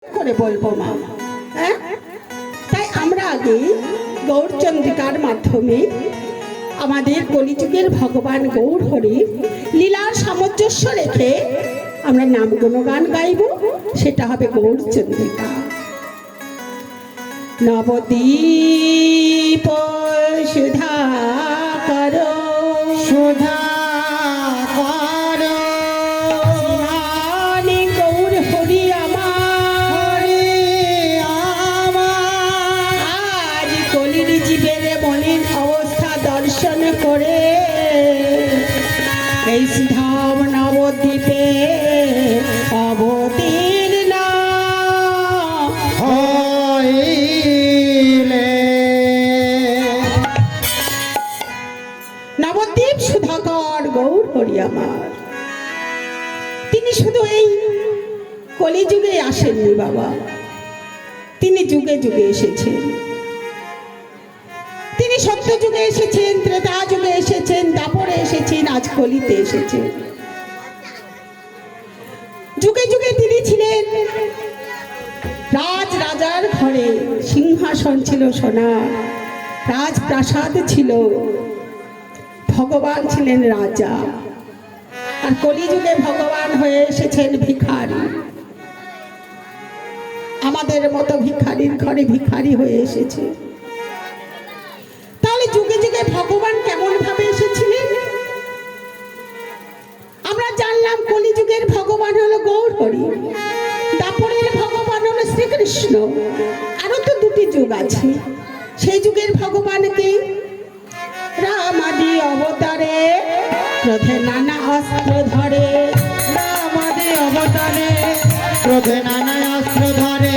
করে বলবো মা। হ্যাঁ, তাই আমরা আগে গৌরচন্দ্রিকার মাধ্যমে আমাদের কলিযুগের ভগবান গৌর হরির লীলার সামঞ্জস্য রেখে আমরা নাম গুণগান গাইব, সেটা হবে গৌরচন্দ্রিকা। নবদ্বীপ সুধা কর সুধা কর গৌর হরি আমার আজ কলির জীবের মলিন অবস্থা দর্শন করে এই ধাম নবদ্বীপে অবতীর্ণ নবদ্বীপ সুধাকর গৌর হরি আমার। তিনি শুধু এই কলিযুগে আসেননি বাবা, তিনি যুগে যুগে এসেছেন। তিনি সত্য যুগে এসেছেন, ত্রেতা যুগে এসেছেন, দাপরে এসেছেন, আজ কলিতে এসেছেন। যুগে যুগে তিনি ছিলেন রাজ রাজার ঘরে, সিংহাসন ছিল সোনা, রাজপ্রাসাদ ছিল, ভগবান ছিলেন রাজা। আর কলিযুগে ভগবান হয়ে এসেছেন ভিখারি, আমাদের মতো ভিখারির ঘরে ভিখারি হয়ে এসেছে। তাহলে যুগে যুগে ভগবান কেমন ভাবে এসেছিলেন? আমরা জানলাম কলিযুগের ভগবান হলো গৌর হরি, দাপরের ভগবান হলো শ্রীকৃষ্ণ। আরো তো দুটি যুগ আছে, সেই যুগের ভগবানকে রামাদি অবতারে ক্রোধে নানা অস্ত্র ধরে, রামাদি অবতারে ক্রোধে নানা অস্ত্র ধরে,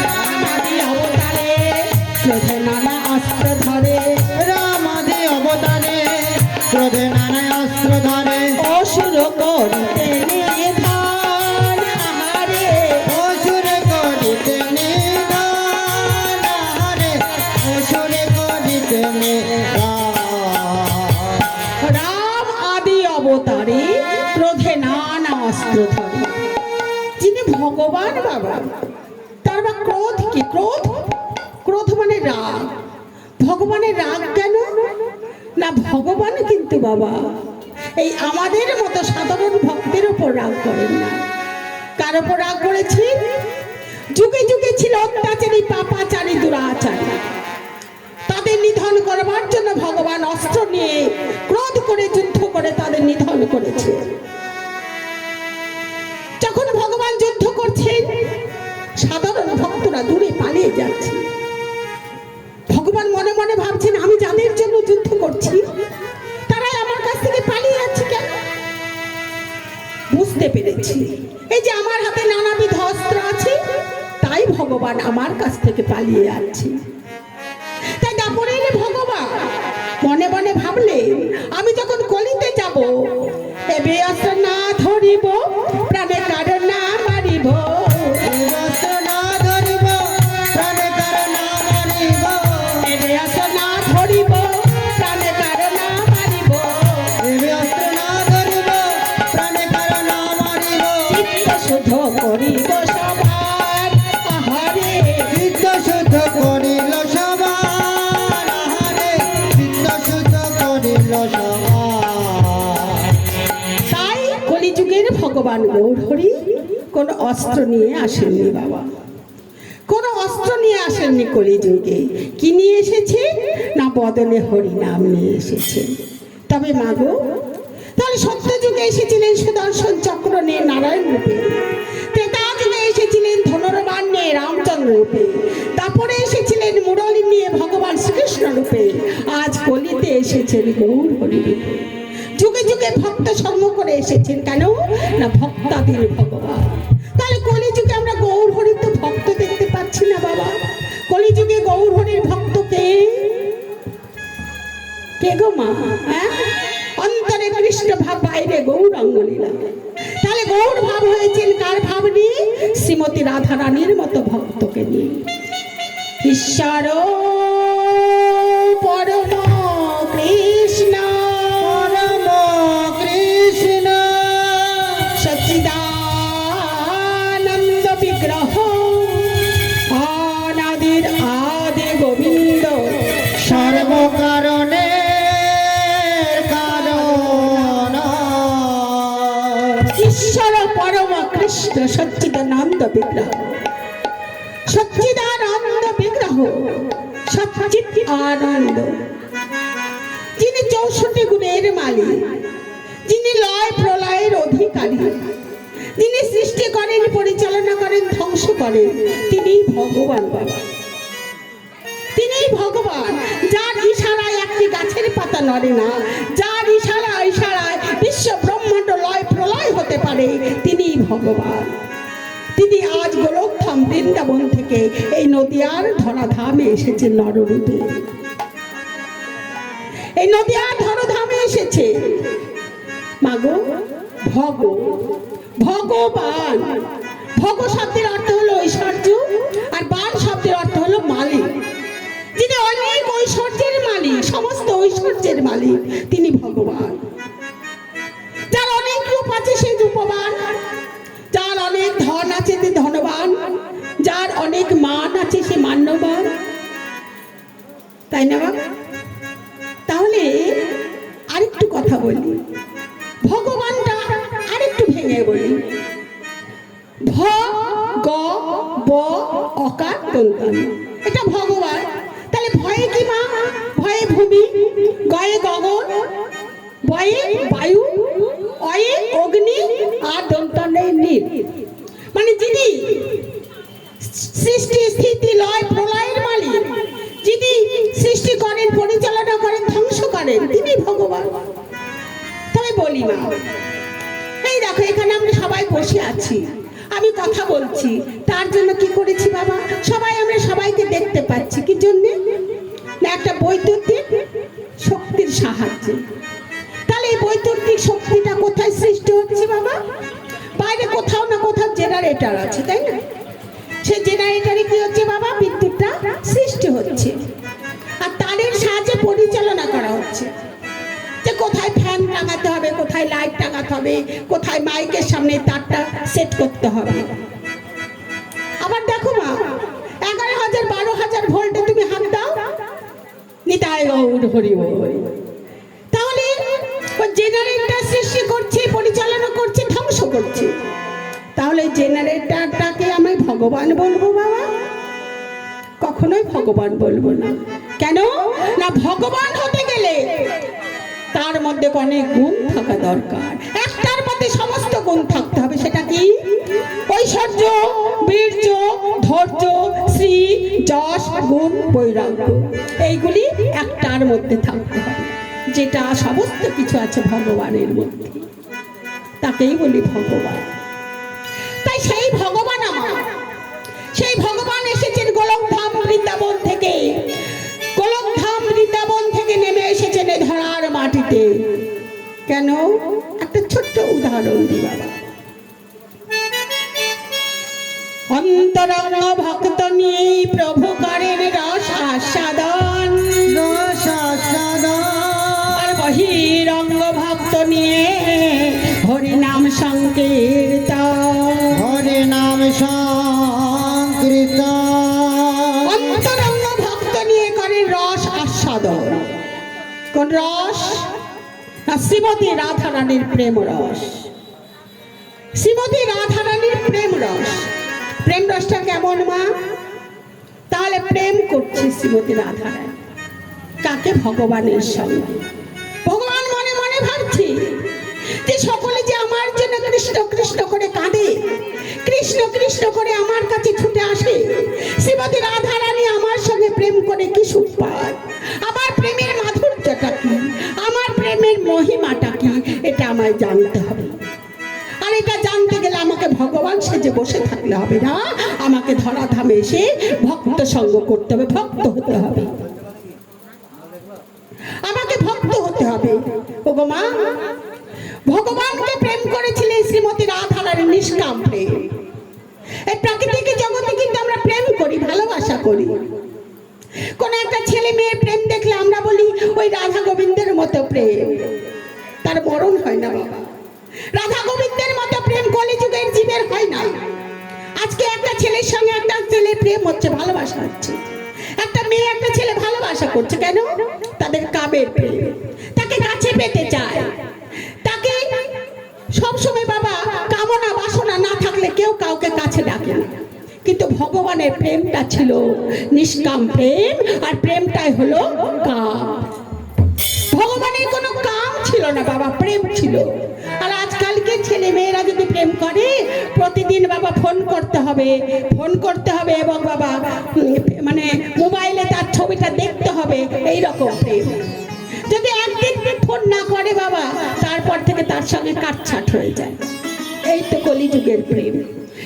রামাদি অবতারে ক্রোধে নানা অস্ত্র ধরে, রামাদি অবতারে ক্রোধে নানা অস্ত্র ধরে, অসুর করিতে নিধান আহারে, অসুর করিতে নিধন আহারে, অসুর করিতে নিধন। রাম আদি অবতারে ক্রোধে নানা অস্ত্র ধরে। যিনি ভগবান বাবা, তার বা ক্রোধ কি? ক্রোধ, ক্রোধ মানে রাগ। ভগবানের রাগ কেন? না, ভগবান কিন্তু বাবা এই আমাদের মতো সাধারণ ভক্তের উপর রাগ করেন না। কার উপর রাগ করেছেন? যুগে যুগে ছিল অত্যাচারী, পাপাচারী, দুরাচারী। তাদের নিধন করবার জন্য ভগবান অস্ত্র নিয়ে ক্রোধ করে যুদ্ধ করে তাদের নিধন করেছে। যখন ভগবান যুদ্ধ করছেন, সাধারণ ভক্তরা দূরে পালিয়ে যাচ্ছে। ভগবান মনে মনে ভাবছেন, আমি যাদের জন্য যুদ্ধ করছি তারাই আমার কাছ থেকে পালিয়ে যাচ্ছে কেন? বুঝতে পেরেছি, এই যে আমার হাতে নানাবিধ অস্ত্র আছে, তাই ভগবান আমার কাছ থেকে পালিয়ে যাচ্ছে। তাই দাপরে এলে ভগবান মনে মনে ভাবলেন, আমি যখন কলিতে যাব, এবে অস্ত্র না ধরিব, প্রাণে কারো না মারিব, অস্ত্র না ধরিব, প্রাণে কারো না মারিব, এবে অস্ত্র না ধরিব, প্রাণে কারো না মারিব, অস্ত্র না ধরিব, প্রাণে কারো না মারিব, চিত্ত শুদ্ধ করিব সবার আহারে, চিত্ত শুদ্ধ করিল সবার আহারে, চিত্ত শুদ্ধ করিল সবার। তাই কলিযুগের ভগবান গৌর হরি কোন অস্ত্র নিয়ে আসেননি বাবা, কোন অস্ত্র নিয়ে আসেননি কলিযুগে। কি নিয়ে এসেছে? না, বদলে হরি নাম নিয়ে এসেছে। তবে মাগো, তাহলে সত্য যুগে এসেছিলেন সুদর্শন চক্র নিয়ে নারায়ণ রূপে, ত্রেতা যুগে এসেছিলেন ধনুর্বাণ নিয়ে রামচন্দ্র রূপে, তারপরে এসেছিলেন মুরলী নিয়ে ভগবান শ্রীকৃষ্ণ রূপে, আজ কলিতে এসেছেন গৌর হরি রূপে। যুগে যুগে ভক্ত সঙ্গ করে এসেছেন কেন? না, ভক্তাদির ভগবান। তাহলে কলিযুগে আমরা গৌর হরির তো ভক্ত দেখতে পাচ্ছি না বাবা। কলিযুগে গৌর হরির ভক্ত কে? কে গো মা? হ্যাঁ, অন্তরে কৃষ্ণ ভাব, বাইরে গৌরাঙ্গ লীলা। তাহলে গৌর ভাব হয়েছেন কার ভাব নিয়ে? শ্রীমতী রাধা রানীর মতো ভক্তকে নিয়ে। ঈশ্বর পরম কৃষ্ণ, পরম কৃষ্ণ সচ্চিদানন্দ বিগ্রহ, সচ্চিদানন্দ বিগ্রহ, সচ্চিত আনন্দ, যিনি 64 গুণের মালিক, যিনি লয় প্রলয়ের অধিকারী, যিনি সৃষ্টি করেন, পরিচালনা করেন, ধ্বংস করেন, তিনি ভগবান বাবা। তিনি ভগবান, যার ইশারায় একটি গাছের পাতা নড়ে না, যার ইশারায় বিশ্ব ব্রহ্মাণ্ড লয় প্রলয় হতে পারে, তিনি ভগবান। তিনি আজ গোলকধাম বৃন্দাবন থেকে এই নদিয়ার ধরাধামে এসেছে নররূপে। এই নদিয়ার ধরাধামে এসেছে মাগো ভগবান। ভগ শব্দের অর্থ হলো ঐশ্বর্য, আর বান শব্দের অর্থ হলো মালিক। যিনি অনেক ঐশ্বর্যের মালিক, সমস্ত ঐশ্বর্যের মালিক, তিনি ভগবান। যার অনেক রূপ আছে সে রূপবান, যার অনেক ধন আছে সে ধনবান, যার অনেক মান আছে সে মান্যবান, তাই না বাবা? তাহলে আরেকটু কথা বলি, ভগবানটা আরেকটু ভেঙে বলি। ভ গ ব অকার দন্তান, এটা ভগবান। তাহলে ভয়ে কি মা? ভয়ে ভূমি, গয়ে গগন, বয়ে বায়ু, অয়ে অগ্নি, আর দন্তানে নীল। মানে যিনি সৃষ্টি স্থিতি লয় প্রলয়ের মালিক, যিনি সৃষ্টি করেন, পরিচালনা করেন, ধ্বংস করেন, তিনি ভগবান। তবে বলি মা, এই দেখো এখানে আমরা সবাই বসে আছি, আমি কথা বলছি, তার জন্য কি করেছি বাবা? আমরা সবাইকে দেখতে পাচ্ছি, কি জন্য? না একটা বৈদ্যুতিক শক্তির সাহায্যে। তাহলে এই বৈদ্যুতিক শক্তিটা কোথায় সৃষ্টি হচ্ছে বাবা? বাইরে কোথাও না কোথাও জেনারেটর আছে, তাই না? সে জেনারেটরে কি হচ্ছে বাবা? বিদ্যুৎটা সৃষ্টি হচ্ছে, আর তারের সাহায্যে পরিচালনা করা হচ্ছে, যে কোথায় ফ্যান টাঙাতে হবে, কোথায় লাইট টাঙাতে হবে, কোথায় মাইকের সামনে তারটা সেট করতে হবে। আবার দেখো মা, 11,000 12,000 ভোল্টে তুমি হাত দাও, নিতাই গৌর হরি বল। তাহলে ওই জেনারেটর সৃষ্টি করছে, পরিচালনা করছে, ধ্বংস করছে। তাহলে জেনারেটরটাকে আমি ভগবান বলবো বাবা? কখনোই ভগবান বলবো না। কেন না? ভগবান হতে গেলে তার মধ্যে অনেক গুণ থাকা দরকার। একটার মধ্যে সমস্ত গুণ থাকতে হবে। সেটা কি? ঐশ্বর্য, বীর্য, ধৈর্য, শ্রী, যশ, গুণ, বৈরাগ্য, এইগুলি একটার মধ্যে থাকতে হবে। যেটা সমস্ত কিছু আছে ভগবানের মধ্যে, তাকেই বলি ভগবান। তাই সেই ভগবান আমার, সেই ভগবান এসেছেন গোলকধাম বৃন্দাবন থেকে। গোলকধাম বৃন্দাবন থেকে নেমে এসেছেন এই ধরার মাটিতে। কেন? একটা ছোট্ট উদাহরণ দিই বাবা। অন্তরঙ্গ ভক্ত নিয়ে প্রভু করেন রস আস্বাদন, আর বহিরঙ্গ ভক্ত নিয়ে হরিনাম সংকীর্তন, হরিনাম সংকীর্তন। অন্তরঙ্গ ভক্ত নিয়ে করেন রস আস্বাদন। কোন রস? না, শ্রীমতী রাধারানীর প্রেম রস। শ্রীমতী রাধারানীর প্রেম রস। প্রেম রসটা কেমন মা? তাহলে প্রেম করছে শ্রীমতী রাধারানী কাকে? ভগবানের সঙ্গে। ভগবান মনে মনে ভাবছে যে সকলে যে আমার জন্য কৃষ্ণ কৃষ্ণ করে কাঁদে, কৃষ্ণ কৃষ্ণ করে আমার কাছে ছুটে আসে, শ্রীমতী রাধারানী আমার সঙ্গে প্রেম করে কি সুখ পায়, আমার প্রেমের মাধুর্যটা কি, আমার প্রেমের মহিমাটা কি, এটা আমায় জানতে হবে। আর এটা জানতে গেলে আমাকে ভগবান সেজে বসে থাকলে হবে না, আমাকে ধরাধামে এসে ভক্ত সঙ্গ করতে হবে, ভক্ত হতে হবে, আমাকে ভক্ত হতে হবে। ওগো মা, ভগবানকে প্রেম করেছিলেন শ্রীমতী রাধারানী নিষ্কাম প্রেম। এই প্রাকৃতিক জগতে কিন্তু আমরা প্রেম করি, ভালোবাসা করি। কোন একটা ছেলে মেয়ের প্রেম দেখলে আমরা বলি ওই রাধা গোবিন্দের মতো প্রেম। তার মরণ হয় না বাবা। রাধা গোবিন্দের মতো প্রেম কলিযুগের জীবের হয় না। আজকে একটা ছেলের সঙ্গে একটা ছেলের প্রেম হচ্ছে, ভালোবাসা হচ্ছে। একটা মেয়ে একটা ছেলে ভালোবাসা করছে, কেন? তাদের কামের প্রেম, তাকে কাছে পেতে চায়, তাকে সবসময় বাবা কামনা বাসনা না থাকলে কেউ কিন্তু ভগবানের প্রেমটা ছিল নিষ্কাম প্রেম, আর প্রেমটাই হলো কাম। ভগবানের কোনো কাম ছিল না বাবা, প্রেম ছিল। আর আজকালকে ছেলে মেয়েরা যদি প্রেম করে, প্রতিদিন বাবা ফোন করতে হবে, ফোন করতে হবে, এবং বাবা মানে মোবাইলে তার ছবিটা দেখতে হবে, এই রকম প্রেম। যদি একদিন ফোন না করে বাবা, তারপর থেকে তার সঙ্গে কাটছাট হয়ে যায়। এই তো কলিযুগের প্রেম।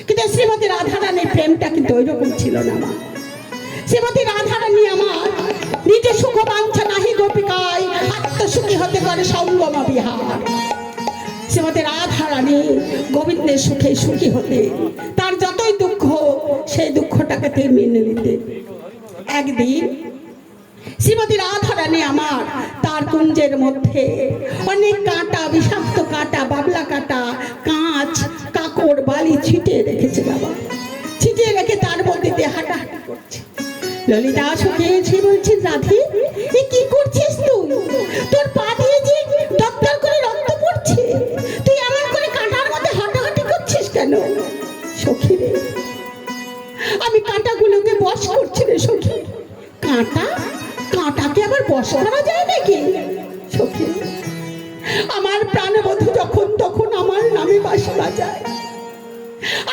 কিন্তু শ্রীমতী রাধারানীর প্রেমটা কিন্তু ওই রকম ছিল না মা। শ্রীমতী রাধারানী আমার নিজ সুখ বাঞ্ছা নাহি গোপিকায়, আত্মসুখী হতে করে সঙ্গম বিহার। শ্রীমতী রাধারানী গোবিন্দের সুখে সুখী হতে, তার যতই দুঃখ সেই দুঃখটাকে তিনি মেনে নিতে। একদিন শ্রীমতী রাধারানী আমার তার কুঞ্জের মধ্যে অনেক কাঁটা, বিষাক্ত কাঁটা, বাবলা কাঁটা, কাঁচ, কাকড়, বালি ছিটিয়ে রেখেছে বাবা। ছিটিয়ে রেখে তার মধ্যে দিয়ে হাঁটাহাঁটি করছে। ললিতা শুকিয়েছে, বলছে রাধে এ কি করছিস তুই? তোর পা দিয়ে যে দপ্তর করে রক্ত পড়ছে, তুই এমন করে কাঁটার মধ্যে হাঁটাহাঁটি করছিস কেন? সখী রে, আমি কাঁটাগুলোকে বশ করছি রে সখী। কাঁটা? কাঁটাকে আবার বশ করা যায় নাকি সখী? আমার প্রাণবধূ যখন তখন আমার নামে বাঁশি বাজায়।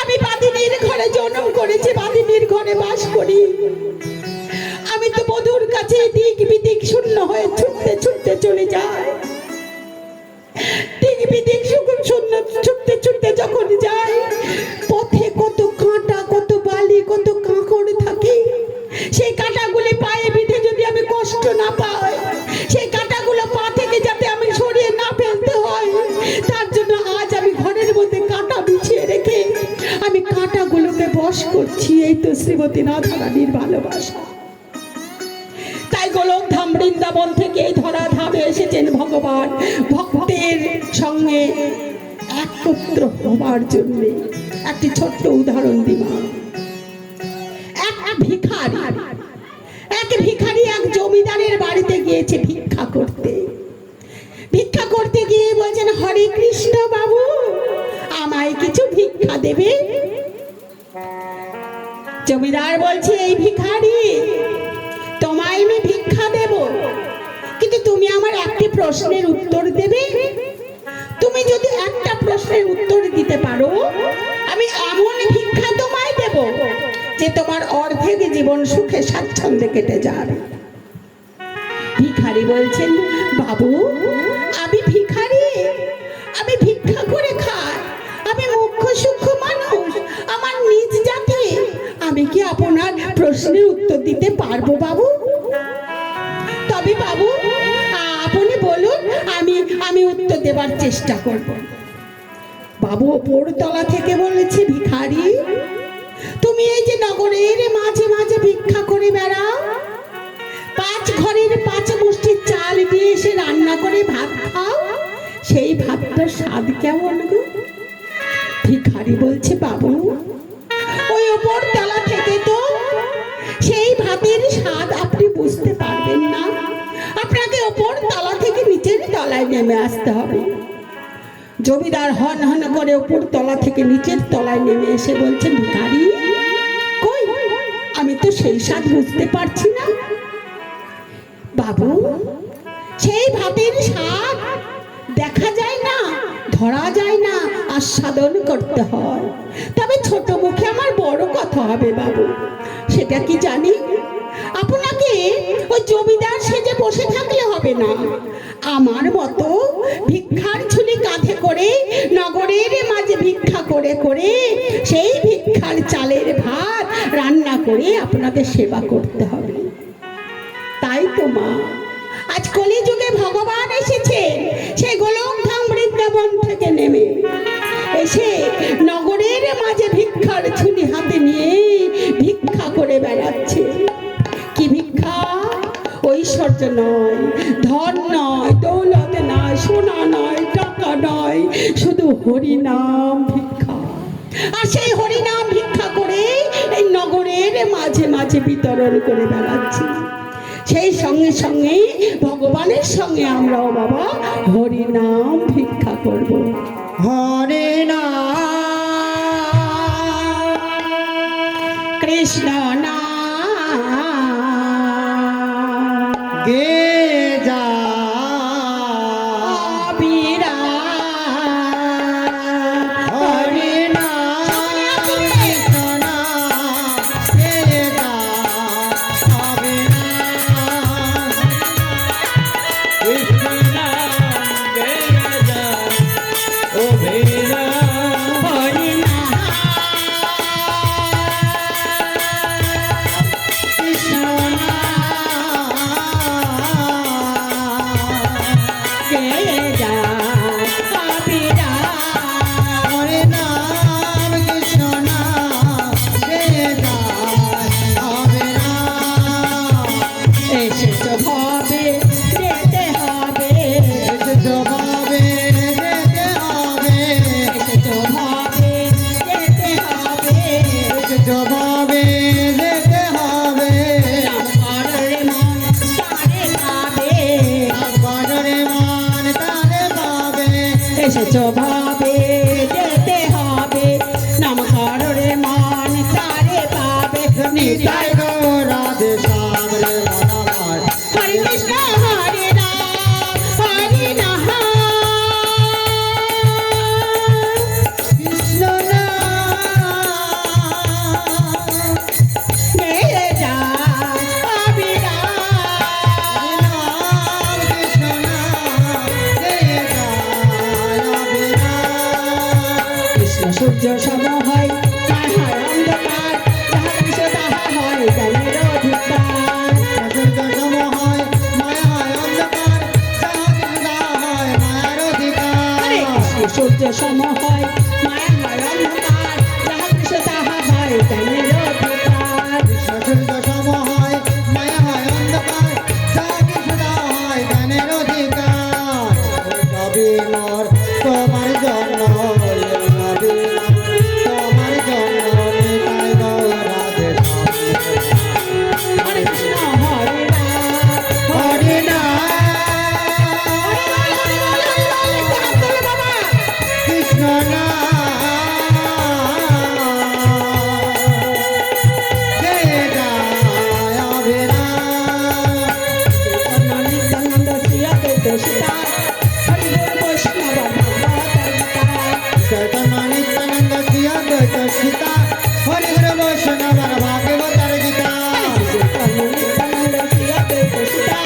আমি বাদিনীর ঘরে জন্ম করেছি, বাদিনীর ঘরে বাস করি। আমি তো বধূর কাছে দিক বিদিক শূন্য হয়ে ছুটতে ছুটতে চলে যাই। দিক বিদিক শূন্য ছুটতে ছুটতে যখন যাই, পথে কত কাঁটা, কত বালি, কত কাঁকড় থাকে। সেই কাঁটাগুলি পায়ে বিঁধে যদি আমি কষ্ট না পাই, সেই কাঁটাগুলো পা থেকে যাতে আমি সরিয়ে না ফেলতে হয়, তার জন্য আজ আমি ঘরের মধ্যে কাঁটা বিছিয়ে রেখে আমি কাঁটাগুলোকে বশ করছি। এই তো শ্রীমতী রাধারানীর ভালোবাসা। তাই গোলকধাম বৃন্দাবন থেকে এই ধরাধামে এসেছেন ভগবান ভক্তের সঙ্গে একত্র হবার জন্য। একটি ছোট্ট উদাহরণ দিই। এক ভিখারি এক জমিদারের বাড়িতে গিয়েছে ভিক্ষা করতে। ভিক্ষা করতে গিয়ে বলছেন, হরে কৃষ্ণ বাবু, আমায় কিছু ভিক্ষা দেবে? জমিদার বলছে, এই ভিখারি, তোমায় আমি ভিক্ষা দেব, কিন্তু তুমি আমার একটি প্রশ্নের উত্তর দেবে। তুমি যদি একটা প্রশ্নের উত্তর দিতে পারো, আমি এমন ভিক্ষা তোমায় দেব যে তোমার অর্ধেক জীবন সুখে স্বাচ্ছন্দ্যে কেটে যাবে। ভিখারি বলছেন, বাবু আমি ভিখারি, আমি ভিক্ষা করে খাই, আমি মুখ্য সূক্ষ্ম মানুষ, আমার নিজ জাতি, আমি কি আপনার প্রশ্নের উত্তর দিতে পারবো বাবু? তবে বাবু আপনি বলুন, আমি উত্তর দেবার চেষ্টা করব। বাবু ওপর তলা থেকে বলেছে, ভিখারি তুমি এই যে নগরের মাঝে মাঝে ভিক্ষা করে বেড়াও, 5 ঘরের 5 মুষ্টি চাল দিয়ে এসে রান্না করে ভাত খাও, সেই ভাতটার স্বাদ কেমন গো? ভিখারি বলছে, বাবু ওই ওপর তলা থেকে তো সেই ভাতের স্বাদ আপনি বুঝতে পারবেন না, আপনাকে ওপর তলা থেকে নিচের তলায় নেমে আসতে হবে। জমিদার হন হন করে ওপর তলা থেকে নিচের তলায় নেমে এসে বলছে, ভিখারি কই, আমি তো সেই স্বাদ বুঝতে পারছি না। বাবু সেই ভাতের স্বাদ দেখা যায় না, ধরা যায় না, আস্বাদন করতে হয়। তবে ছোট মুখে আমার বড় কথা হবে বাবু, সেটা কি জানি? আপনাকে ওই জমিদার সেজে বসে থাকলে হবে না, আমার মতো ভিক্ষার ঝুলি কাঁধে করে নগরের মাঝে ভিক্ষা করে করে সেই ভিক্ষার চালের ভাত রান্না করে আপনাদের সেবা করতে হবে। তাই তো মা, আজ কলিযুগে ভগবান এসেছে সেই গোলকধাম বৃন্দাবন থেকে নেমে এসে নগরের মাঝে ভিক্ষার ঝুলি হাতে নিয়ে ভিক্ষা করে বেড়াচ্ছে। কি ভিক্ষা? ঐশ্বর্য নয়, ধন নয়, দৌলত নয়, সোনা নয়, টাকা নয়, শুধু হরিনাম ভিক্ষা। আর সেই হরিনাম ভিক্ষা করে এই নগরের মাঝে মাঝে বিতরণ করে বেড়াচ্ছে। সেই সঙ্গে সঙ্গে ভগবানের সঙ্গে আমরাও বাবা হরিনাম ভিক্ষা করব। হরে নাম কৃষ্ণ না গে যা হরি নাম কৃষ্ণ নাম গে যা হবে না কৃষ্ণ নাম গে যা হবে না হরি কৃষ্ণ কে যা কবিরা হরে নাম কৃষ্ণ নাম গে যা হবে না এসেছ ভাবে যেতে হবে জবাবে যেতে হবে এসেছ ভাবে যেতে হবে জবাবে যেতে হবে রামকারে মন তারে পাবে বানরে মান তারে পাবে এসেছ ভাবে যেতে হবে নামকারে মন তারে পাবে নিতাই গৌরাধে সামরে মনামার হরে কৃষ্ণ হরে রাম হরে রাম কৃষ্ণ নাম গে যা কবিরা কৃষ্ণ নাম গে যা হবে না কৃষ্ণ সূর্য সম হয় তার হয় অন্ধকার যাহা কৃষ্ণ তাহা হয় জ্ঞানের অধিকার সূর্য সম হয় মায়া হয় অন্ধকার যাহা কিছু হয় মায়ার হরে অধিকার কৃষ্ণ সূর্য সম হয় মায়া হয় অন্ধকার যাহা কৃষ্ণ তাহা হয় জ্ঞানের অধিকার সূর্য সম হয় মায়া হয় অন্ধকার যাহা কিছু হয় জ্ঞানের অধিকার সবই মোর তোমার জন্য সবই তোমার জন্য নিতাই গৌরাধে হরে কৃষ্ণ হরে রাম হরি নাম কৃষ্ণ নাম গে যা হবে না নিত্যানন্দ শ্রী অদ্বৈত সীতা হরি বল বৈষ্ণব চৈতন্য নিত্যানন্দ শ্রী অদ্বৈত সীতা হরি গুরু বৈষ্ণব ভাগবতার গীতা নিত্যানন্দ শ্রী অদ্বৈত সীতা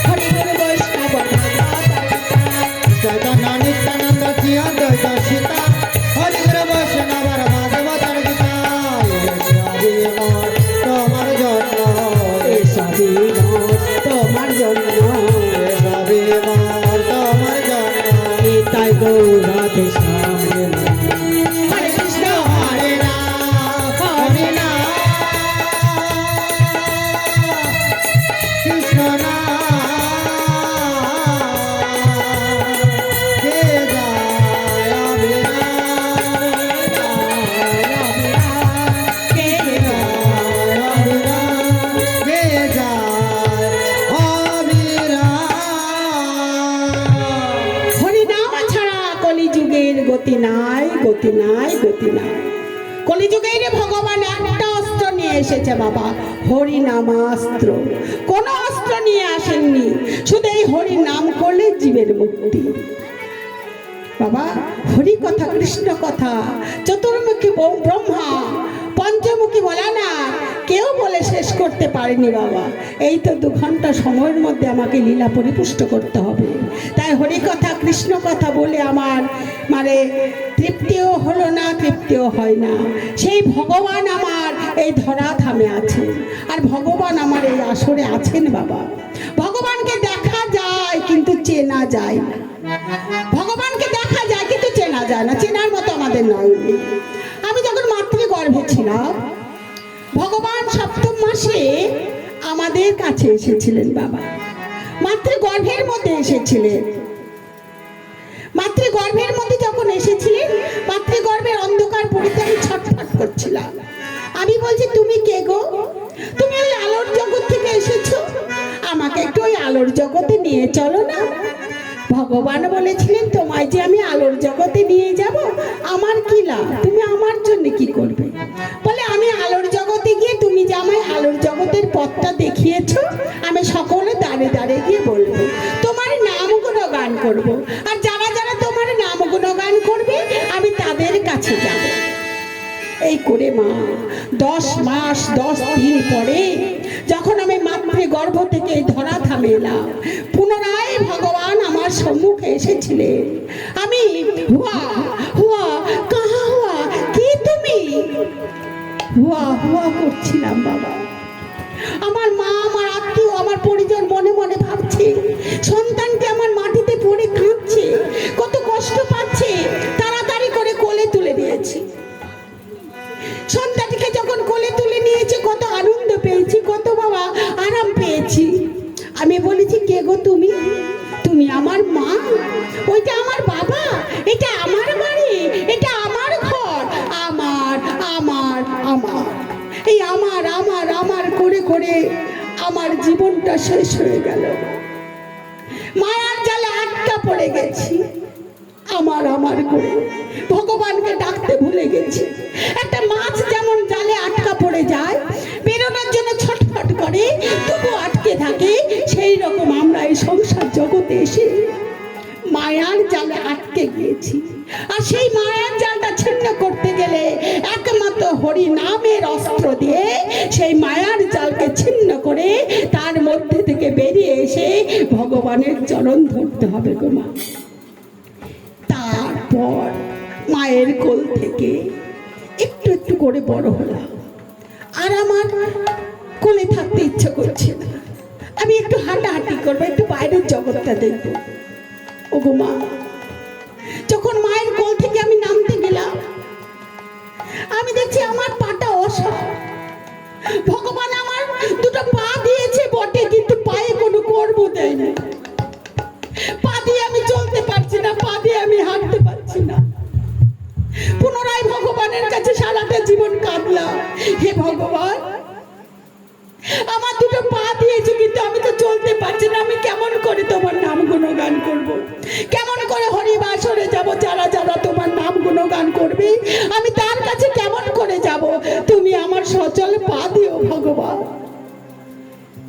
হরি বল বৈষ্ণব চৈতন্য নিত্যানন্দ শ্রী অদ্বৈত সীতা হরি গুরু বৈষ্ণব ভাগবতার গীতা সবই মোর তোমার জন্য সবই তোমার জন্য সবই মোর তোমার জন্য তাই গৌরাধে সামনে হরে কৃষ্ণ হরে রাম হরে রাম কৃষ্ণ নাম গে যায় হবে না গে যায় হবে না হরিনাম ছাড়া কলিযুগের গতি নাই গতি নাই গতি নাই কলিযুগের ভগবান একটা অস্ত্র নিয়ে এসেছে বাবা হরিনামাস্ত্র কোন অস্ত্র নিয়ে আসেননি শুধু এই হরি নাম করলে জীবের মুক্তি বাবা হরি কথা কৃষ্ণ কথা চতুর্মুখী ব্রহ্মা পঞ্চমুখী বলা না কেউ বলে শেষ করতে পারেনি বাবা এই তো 2 ঘন্টা সময়ের মধ্যে আমাকে লীলা পরিপুষ্ট করতে হবে তাই হরি কথা কৃষ্ণ কথা বলে আমার মানে তৃপ্তিও হলো না তৃপ্তিও হয় না সেই ভগবান আমার এই ধরাধামে আছে আর ভগবান আমার এই আসরে আছেন বাবা ভগবানকে দেখা যায় কিন্তু চেনা যায় না ভগবানকে দেখা যায় কিন্তু চেনা যায় না চেনার মতো আমাদের নয় আমি যখন মাতৃগর্ভে ছিলাম ভগবান সপ্তম মাসে আমাদের কাছে এসেছিলেন বাবা মাতৃগর্ভের মধ্যে এসেছিলেন মাতৃগর্ভের মধ্যে যখন এসেছিলেন মাতৃগর্ভের অন্ধকার পড়িতে আমি ছটফট করছিলাম আমি বলছি তুমি কে গো তুমি ওই আলোর জগৎ থেকে এসেছো আমাকে একটু ওই আলোর জগতে নিয়ে চলো না ভগবান বলেছিলেন তোমায় যে আমি আলোর জগতে নিয়ে যাব আমার কি লাভ তুমি আমার জন্য কি করবে বলে আমি আলোর জগতে জগতে গিয়ে তুমি যে আমায় আলোর জগতের পথটা দেখিয়েছো, আমি সকলে দাঁড়ে দাঁড়ে গিয়ে বলবো, তোমার নাম গুণগান করবো। আর যারা যারা তোমার নাম গুণগান করবে আমি তাদের কাছে যাব। এই করে মা 10 মাস 10 দিন পরে যখন আমি মাতৃ গর্ভ থেকে ধরা থামে এলাম, পুনরায় ভগবান আমার সম্মুখে এসেছিলেন। আমি হুয়া হুয়া কাহা হুয়া, কি তুমি? হুয়া হুয়া করছিলাম বাবা। আমার মা, আমার আত্মীয়, আমার পরিজন মনে মনে ভাবছে সন্তানকে আমার মাটিতে পড়ে কাঁদছে, কত কষ্ট পাচ্ছে। তাড়াতাড়ি করে কোলে তুলে দিয়েছি। সন্তানকে যখন কোলে তুলে নিয়েছি কত আনন্দ পেয়েছি, কত বাবা আরাম পেয়েছি। আমি বলেছি, কে গো তুমি? তুমি আমার মা, ওইটা আমার বাবা, এটা আমার বাড়ি, এটা আমার ঘর, আমার আমার আমার, এই আমার আমার আমার করে করে আমার জীবনটা শেষ হয়ে গেল। মায়ার জালে আটকা পড়ে গেছি, আমার আমার করে ভগবানকে ডাকতে ভুলে গেছি। একটা মাছ যেমন জালে আটকা পড়ে যায়, বেরোনোর জন্য ছটফট করে তবু আটকে থাকে, সেই রকম আমরা এই সংসার জগতে এসে মায়ার জালে আটকে গিয়েছি। আর সেই মায়ার জালটা ছিন্ন করতে গেলে একমাত্র হরি নামের অস্ত্র দিয়ে সেই মায়ার জালকে ছিন্ন করে তার মধ্যে থেকে বেরিয়ে এসে ভগবানের চরণ ধরতে হবে গো মা। তারপর মায়ের কোল থেকে একটু একটু করে বড় হলাম। আর আমার কোলে থাকতে ইচ্ছে করছে না, আমি একটু হাঁটাহাঁটি করবো, একটু বাইরের জগৎটা দেখবো। ওগো মা, যখন মায়ের কোল থেকে আমি নামতে গেলাম, আমি দেখছি আমার পাটা অসহায়। ভগবান আমার দুটো পা দিয়েছে বটে, কিন্তু পায়ে কোনো কর্ম দেয়নি। পা দিয়ে আমি চলতে পারছি না, পা দিয়ে আমি হাঁটতে পারছি না। পুনরায় ভগবানের কাছে সারাটা জীবন কাঁদলাম, হে ভগবান, আমার দুটো পা দিয়েছে কিন্তু আমি তো চলতে পারছি না। আমি কেমন করে তোমার নাম গুণগান করব? কেমন করে হরিবাসরে যাব? যারা যারা তোমার নাম গুণগান করবে আমি তার কাছে কেমন করে যাব? তুমি আমার সচল পা দিও ভগবান।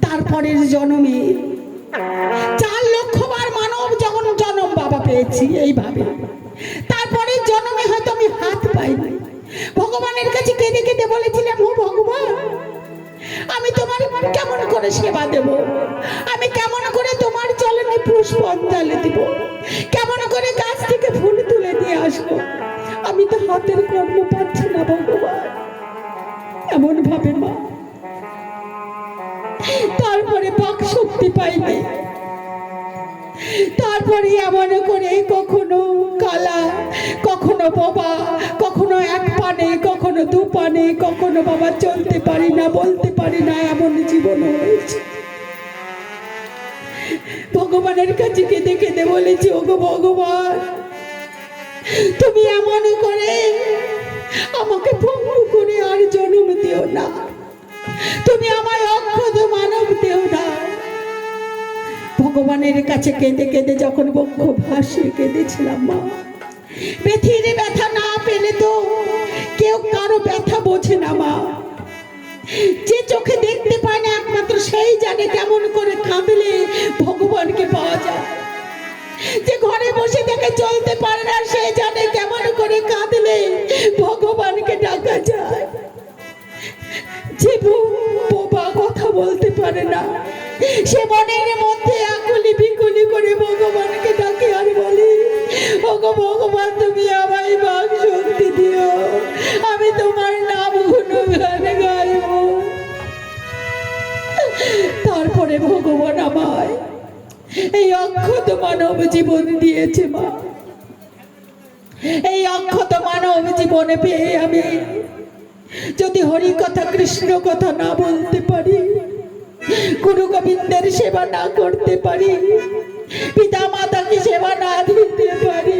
তারপরের জন্মে 4 লক্ষ বার মানব যখন জন্ম বাবা পেয়েছি এইভাবে, তারপরে জন্মে হয়তো আমি হাত পাইনি। ভগবানের কাছে কেঁদে কেঁদে বলেছিলাম, ও ভগবান, আমি তোমার কেমন করে সেবা দেব? আমি কেমন করে তোমার চরণে পুষ্পাঞ্জলি দিব? কেমন করে গাছ থেকে ফুল তুলে দিয়ে আসবো? আমি তো হাতের কর্ম পাচ্ছি না ভগবান। এমন ভাবে মা, তারপরে বাক শক্তি পাইনি। তারপরে এমন করে কখনো কালা, কখনো বাবা, কখনো 1 পানে, কখনো 2 পানে, কখনো বাবা চলতে পারি না, বলতে পারি না, এমন জীবন হয়েছে। ভগবানের কাছে কেঁদে কেঁদে বলেছি, ওগো ভগবান, তুমি এমন করে আমাকে ভঙ্গ করে আর জন্ম দিও না, তুমি আমায় অক্ষত মানব দিও না। ভগবানের কাছে কেঁদে কেঁদে যখন বক্ষ ভাসিয়ে কেঁদেছিলাম মা, পৃথিবীর ব্যথা না পেলে তো কেউ কারো ব্যথা বোঝে না মা। যে চোখে দেখতে পায় না একমাত্র সেই জানে কেমন করে কাঁদলে ভগবানকে পাওয়া যায়। যে ঘরে বসে থেকে চলতে পারে না সে জানে কেমন করে কাঁদলে ভগবানকে ডাকা যায়। যে বোবা কথা বলতে পারে না সে মনের মধ্যে আকুলি বিকুলি করে ভগবানকে ডাকে আর বলে, ওগো ভগবান, তুমি আমায় বাক শক্তি দিও, আমি তোমার নাম গুণগান গাইব। তারপরে ভগবান আমায় এই অক্ষত মানব জীবন দিয়েছে মা। এই অক্ষত মানব জীবনে পেয়ে আমি যদি হরি কথা, কৃষ্ণ কথা না বলতে পারি, গুরু গোবিন্দের সেবা না করতে পারি, পিতা মাতাকে সেবা না দিতে পারি,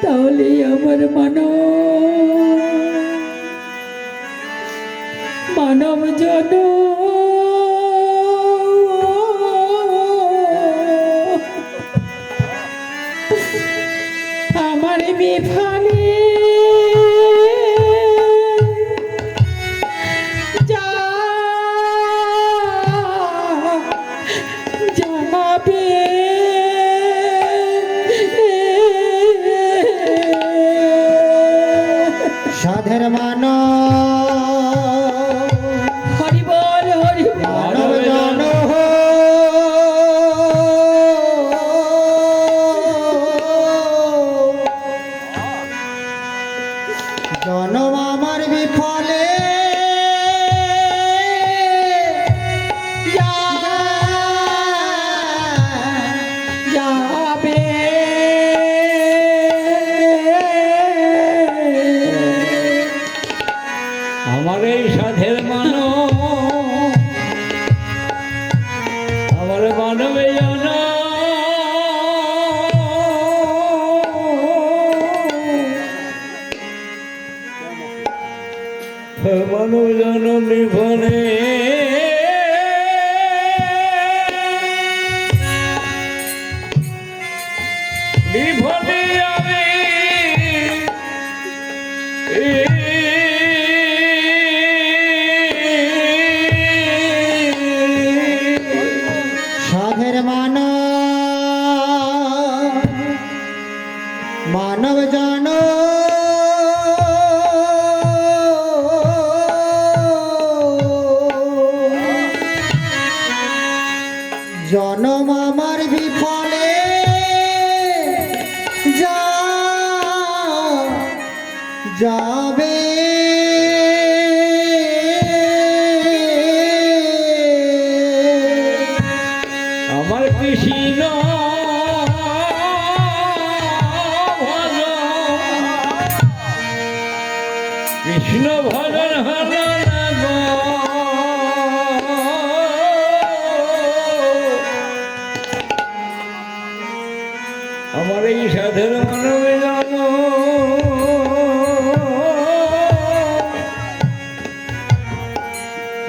তাহলে আমার মানব জনম আমার বিফলে জনম বিফলে বিফলে আমি সাধের মানব জন জনম আমার বিফলে যাবে আমার কৃষ্ণ কৃষ্ণ ভজন হলো না গো। আমার এই সাধের মানবে জন্ম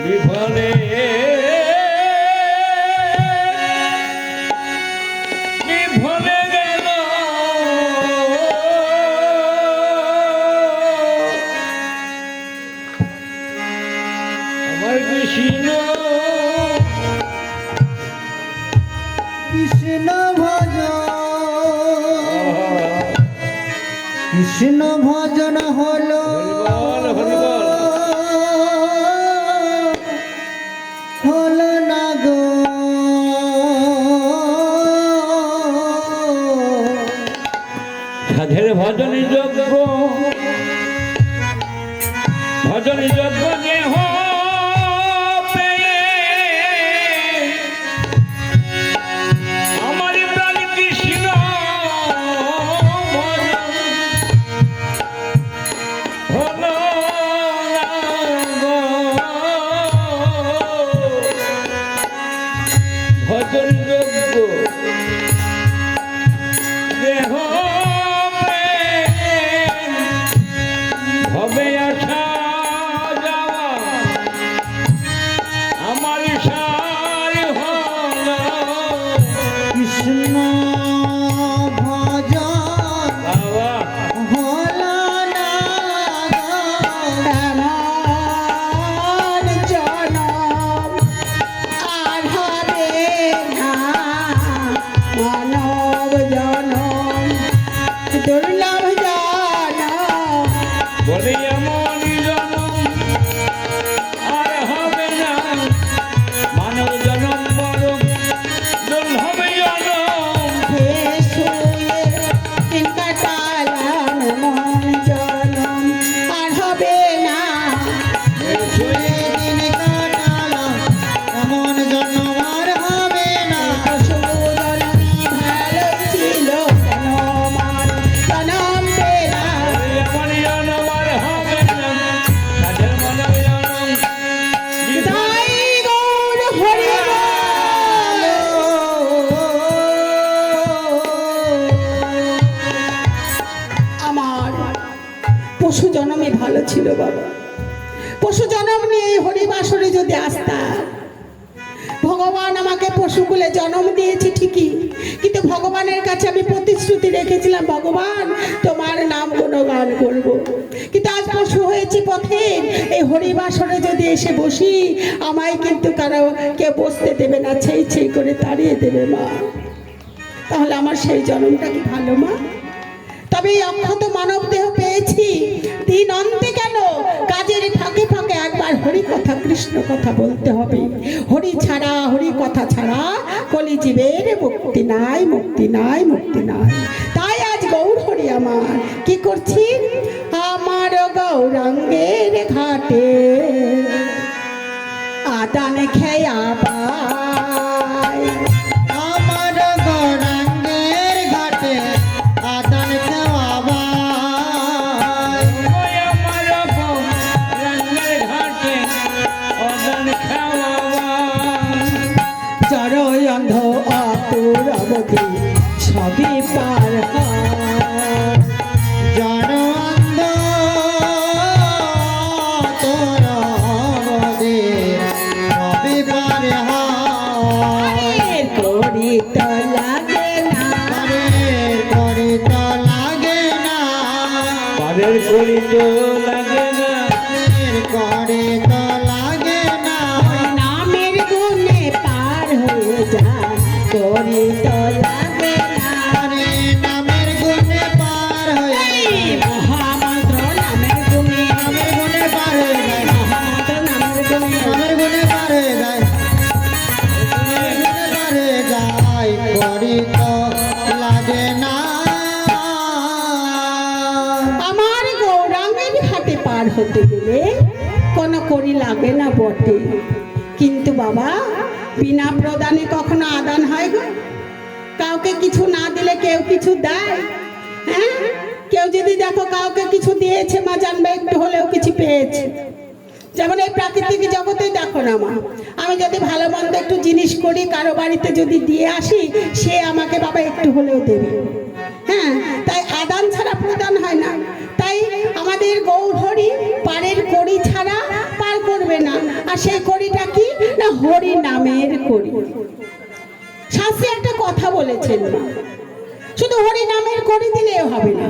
বিফলে বিফলে গেল আমার কৃষ্ণ কৃষ্ণ ভজন হলো হলো না গো। সাধের ভজন যজ্ঞ ভজন যজ্ঞ দেহ আমার প্রাণ কৃষ্ণ হলো না গো। ভজন যজ্ঞ দেহ হবে আসা যাওয়া আমার সার হলো কৃষ্ণ ভজন বাবা হলো না গো। আমার জনম আর হবে না মানব জনম দুর্লভ জনম বলে এমন জনম আর হবে না মানব জনম বড় দুর্লভ জনম। শুয়ে দিন কাটালাম মন জনম আর হবে না শুয়ে দিন কাটালাম এমন জন্ম আর হবে না। সুজননী ভালো ছিল কেন মান জনম পেলা বলে এমন জনম আর হবে না সাধের মানব জনম বিফলে তাই গৌর হরি আমার পশু জন্মে ভালো ছিল বাবা। পশু জন্ম নিয়ে এই হরিবাসরে যদি আসতাম, ভগবান আমাকে পশুকুলে জন্ম দিয়েছে ঠিকই, কিন্তু ভগবানের কাছে আমি প্রতিশ্রুতি রেখেছিলাম ভগবান তোমার নাম গুণগান করব। কিন্তু আজ পশু হয়েছি পথে, এই হরিবাসরে যদি এসে বসি আমায় কিন্তু কারো কেউ বসতে দেবে না, ছেই ছেই করে তাড়িয়ে দেবে মা। তাহলে আমার সেই জন্মটা কি ভালো মা? তবে এই অক্ষত মানব দেহ পেয়েছি, দিন অন্তে কেন কাজের ফাঁকে ফাঁকে একবার হরি কথা কৃষ্ণ কথা বলতে হবে। হরি ছাড়া হরি কথা ছাড়া কলিজীবের মুক্তি নাই, মুক্তি নাই, মুক্তি নাই। তাই আজ গৌর হরি আমার কি করছি, আমার গৌরাঙ্গের ঘাটে আদান খেয়া পায়। আমার গৌরাঙ্গের ঘাটে আদান খাওয়াবাই। ওই আমার রঙের ঘাটে অদন খাওয়া জড় অন্ধ অতুর অবধি সবই পার হয়। জড় অন্ধ তোর করি তো লাগে না করে তো লাগে না নামের গুণে পার হয়ে যায় করি তো লাগে না আরে নামের গুণে পার হয়ে এই মহামন্ত্র নামের গুণে নামের গুণে পার হয়ে যায় মহামন্ত্র নামের গুণে নামের গুণে পার হয়ে যায় নামের গুণে পার হয়ে যায় করি তো লাগে না আমার গৌরাঙ্গের হাতে পার হতে গেলে কোনো করি লাগে না বটে, কিন্তু বাবা বিনা প্রদানে কখনো আদান হয় গো? কাউকে কিছু না দিলে কেউ কিছু দেয়? হ্যাঁ, কেউ যদি দেখো কাউকে কিছু দিয়েছে মা জানবে একটু হলেও কিছু পেয়েছে। যেমন এই প্রাকৃতিক জগতে দেখো না মা, আমি যদি ভালো মন্দ একটু জিনিস করি কারো বাড়িতে যদি দিয়ে আসি, সে আমাকে বাবা একটু হলেও দেবে। হ্যাঁ, তাই আদান ছাড়া প্রদান হয় না। তাই আমাদের গৌরহরি পারের কড়ি ছাড়া পার করবে না। আর সেই কড়িটা কি না, হরি নামের কড়ি। শাস্ত্রে একটা কথা বলেছেন মা, শুধু হরি নামের কড়ি দিলেও হবে না।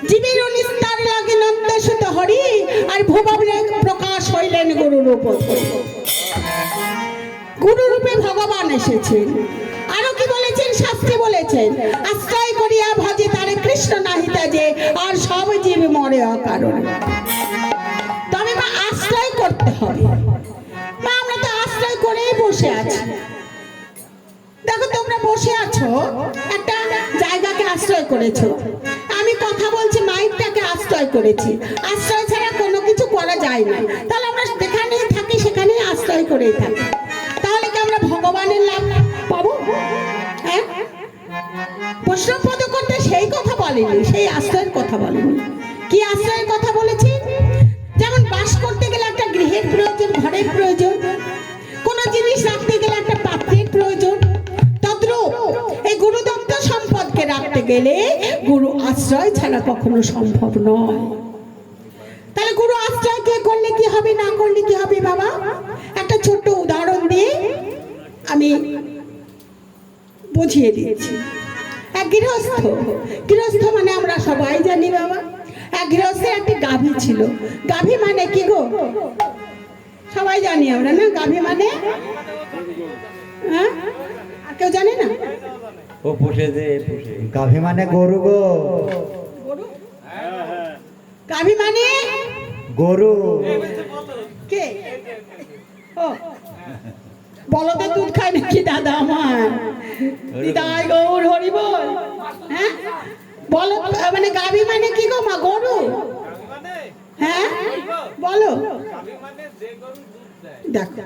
জীবের নিস্তার লাগে নন্দেশুত হরি, আর ভূভাবে প্রকাশ হইলেন গুরুরূপ। গুরুরূপে ভগবান এসেছেন। আরো কি বলেছেন? শাস্ত্রে বলেছেন, আশ্রয় করিয়া ভজে তারে কৃষ্ণ নাহিতা যে, আর সব জীব মরে অকারণে। তবে মা আশ্রয় করতে হবে। মা আমরা তো আশ্রয় করেই বসে আছি। দেখো তোমরা বসে আছো, একটা জায়গাকে আশ্রয় করেছো। আমি কথা বলছি, মাইকটাকে আশ্রয় করেছি। আশ্রয় ছাড়া কোনো কিছু করা যায় না। তাহলে আমরা যেখানেই থাকি সেখানেই আশ্রয় করেই থাকি। তাহলে কি আমরা ভগবানের লাভ পাবো? হ্যাঁ, বৈষ্ণবপদ করতে সেই কথা বলেনি, সেই আশ্রয়ের কথা বলেনি। কি আশ্রয়ের কথা বলেছি? যেমন বাস করতে গেলে একটা গৃহের প্রয়োজন, ঘরের প্রয়োজন। কোনো জিনিস রাখতে গেলে একটা পাত্রের প্রয়োজন। তদ্রূপ এই গুরুদত্ত সম্পদকে রাখতে গেলে গুরু আশ্রয় ছাড়া কখনো সম্ভব নয়। তাহলে গুরু আশ্রয় কে করলে কি হবে, না করলে কি হবে বাবা? একটা ছোট্ট উদাহরণ দিয়ে আমি বুঝিয়ে দিচ্ছি। এক গৃহস্থ, গৃহস্থ মানে আমরা সবাই জানি বাবা, এক গৃহস্থের একটা গাভী ছিল। গাভী মানে কি গো? সবাই জানি আমরা না, গাভী মানে? হ্যাঁ, আর কেউ জানে না? ও পুষে দে পুষে গাভী মানে গরু গো, গাভী মানে গরু। কে? ও, বলদের দুধ খায় নাকি দাদা আমার? দিদাই গৌর হরি বল। হ্যাঁ, বলো মানে গাভী মানে কি গো মা? গরু? হ্যাঁ বলো। দেখো,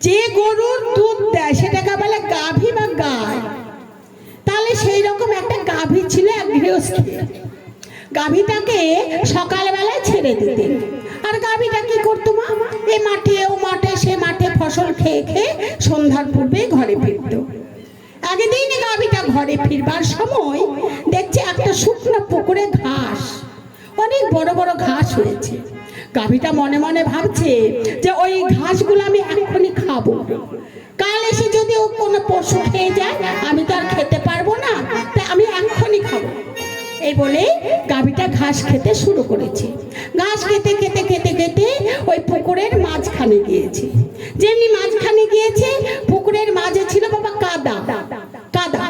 যে গরুর দুধ দেয় সেটাকে বলে গাভী বা গায়। তাহলে সেই রকম একটা গাভী ছিল এক গৃহস্থের। গাভীটাকে সকালবেলায় ছেড়ে দিতেন। আর গাভীটা কি করতো মা? এ মাঠে ও মাঠে সে মাঠে ফসল খেয়ে খেয়ে সন্ধ্যার পূর্বে ঘরে ফিরত। একদিন গাভীটা ঘরে ফিরবার সময় দেখছে একটা শুকনো পুকুরে ঘাস, অনেক বড় বড় ঘাস হয়েছে। গাভীটা মনে মনে ভাবছে যে ওই ঘাসগুলো আমি এখনই খাবো। কাল এসে যদি ও কোনো পশু খেয়ে যায় আমি তো আর খেতে পারবো না, তাই আমি এখনই খাবো। এই বলে গাভীটা ঘাস খেতে শুরু করেছে। ঘাস খেতে খেতে খেতে খেতে ওই পুকুরের মাঝখানে গিয়েছে। যেমনি মাঝখানে গিয়েছে, পুকুরের মাঝে ছিল বাবা কাদা। কাদা,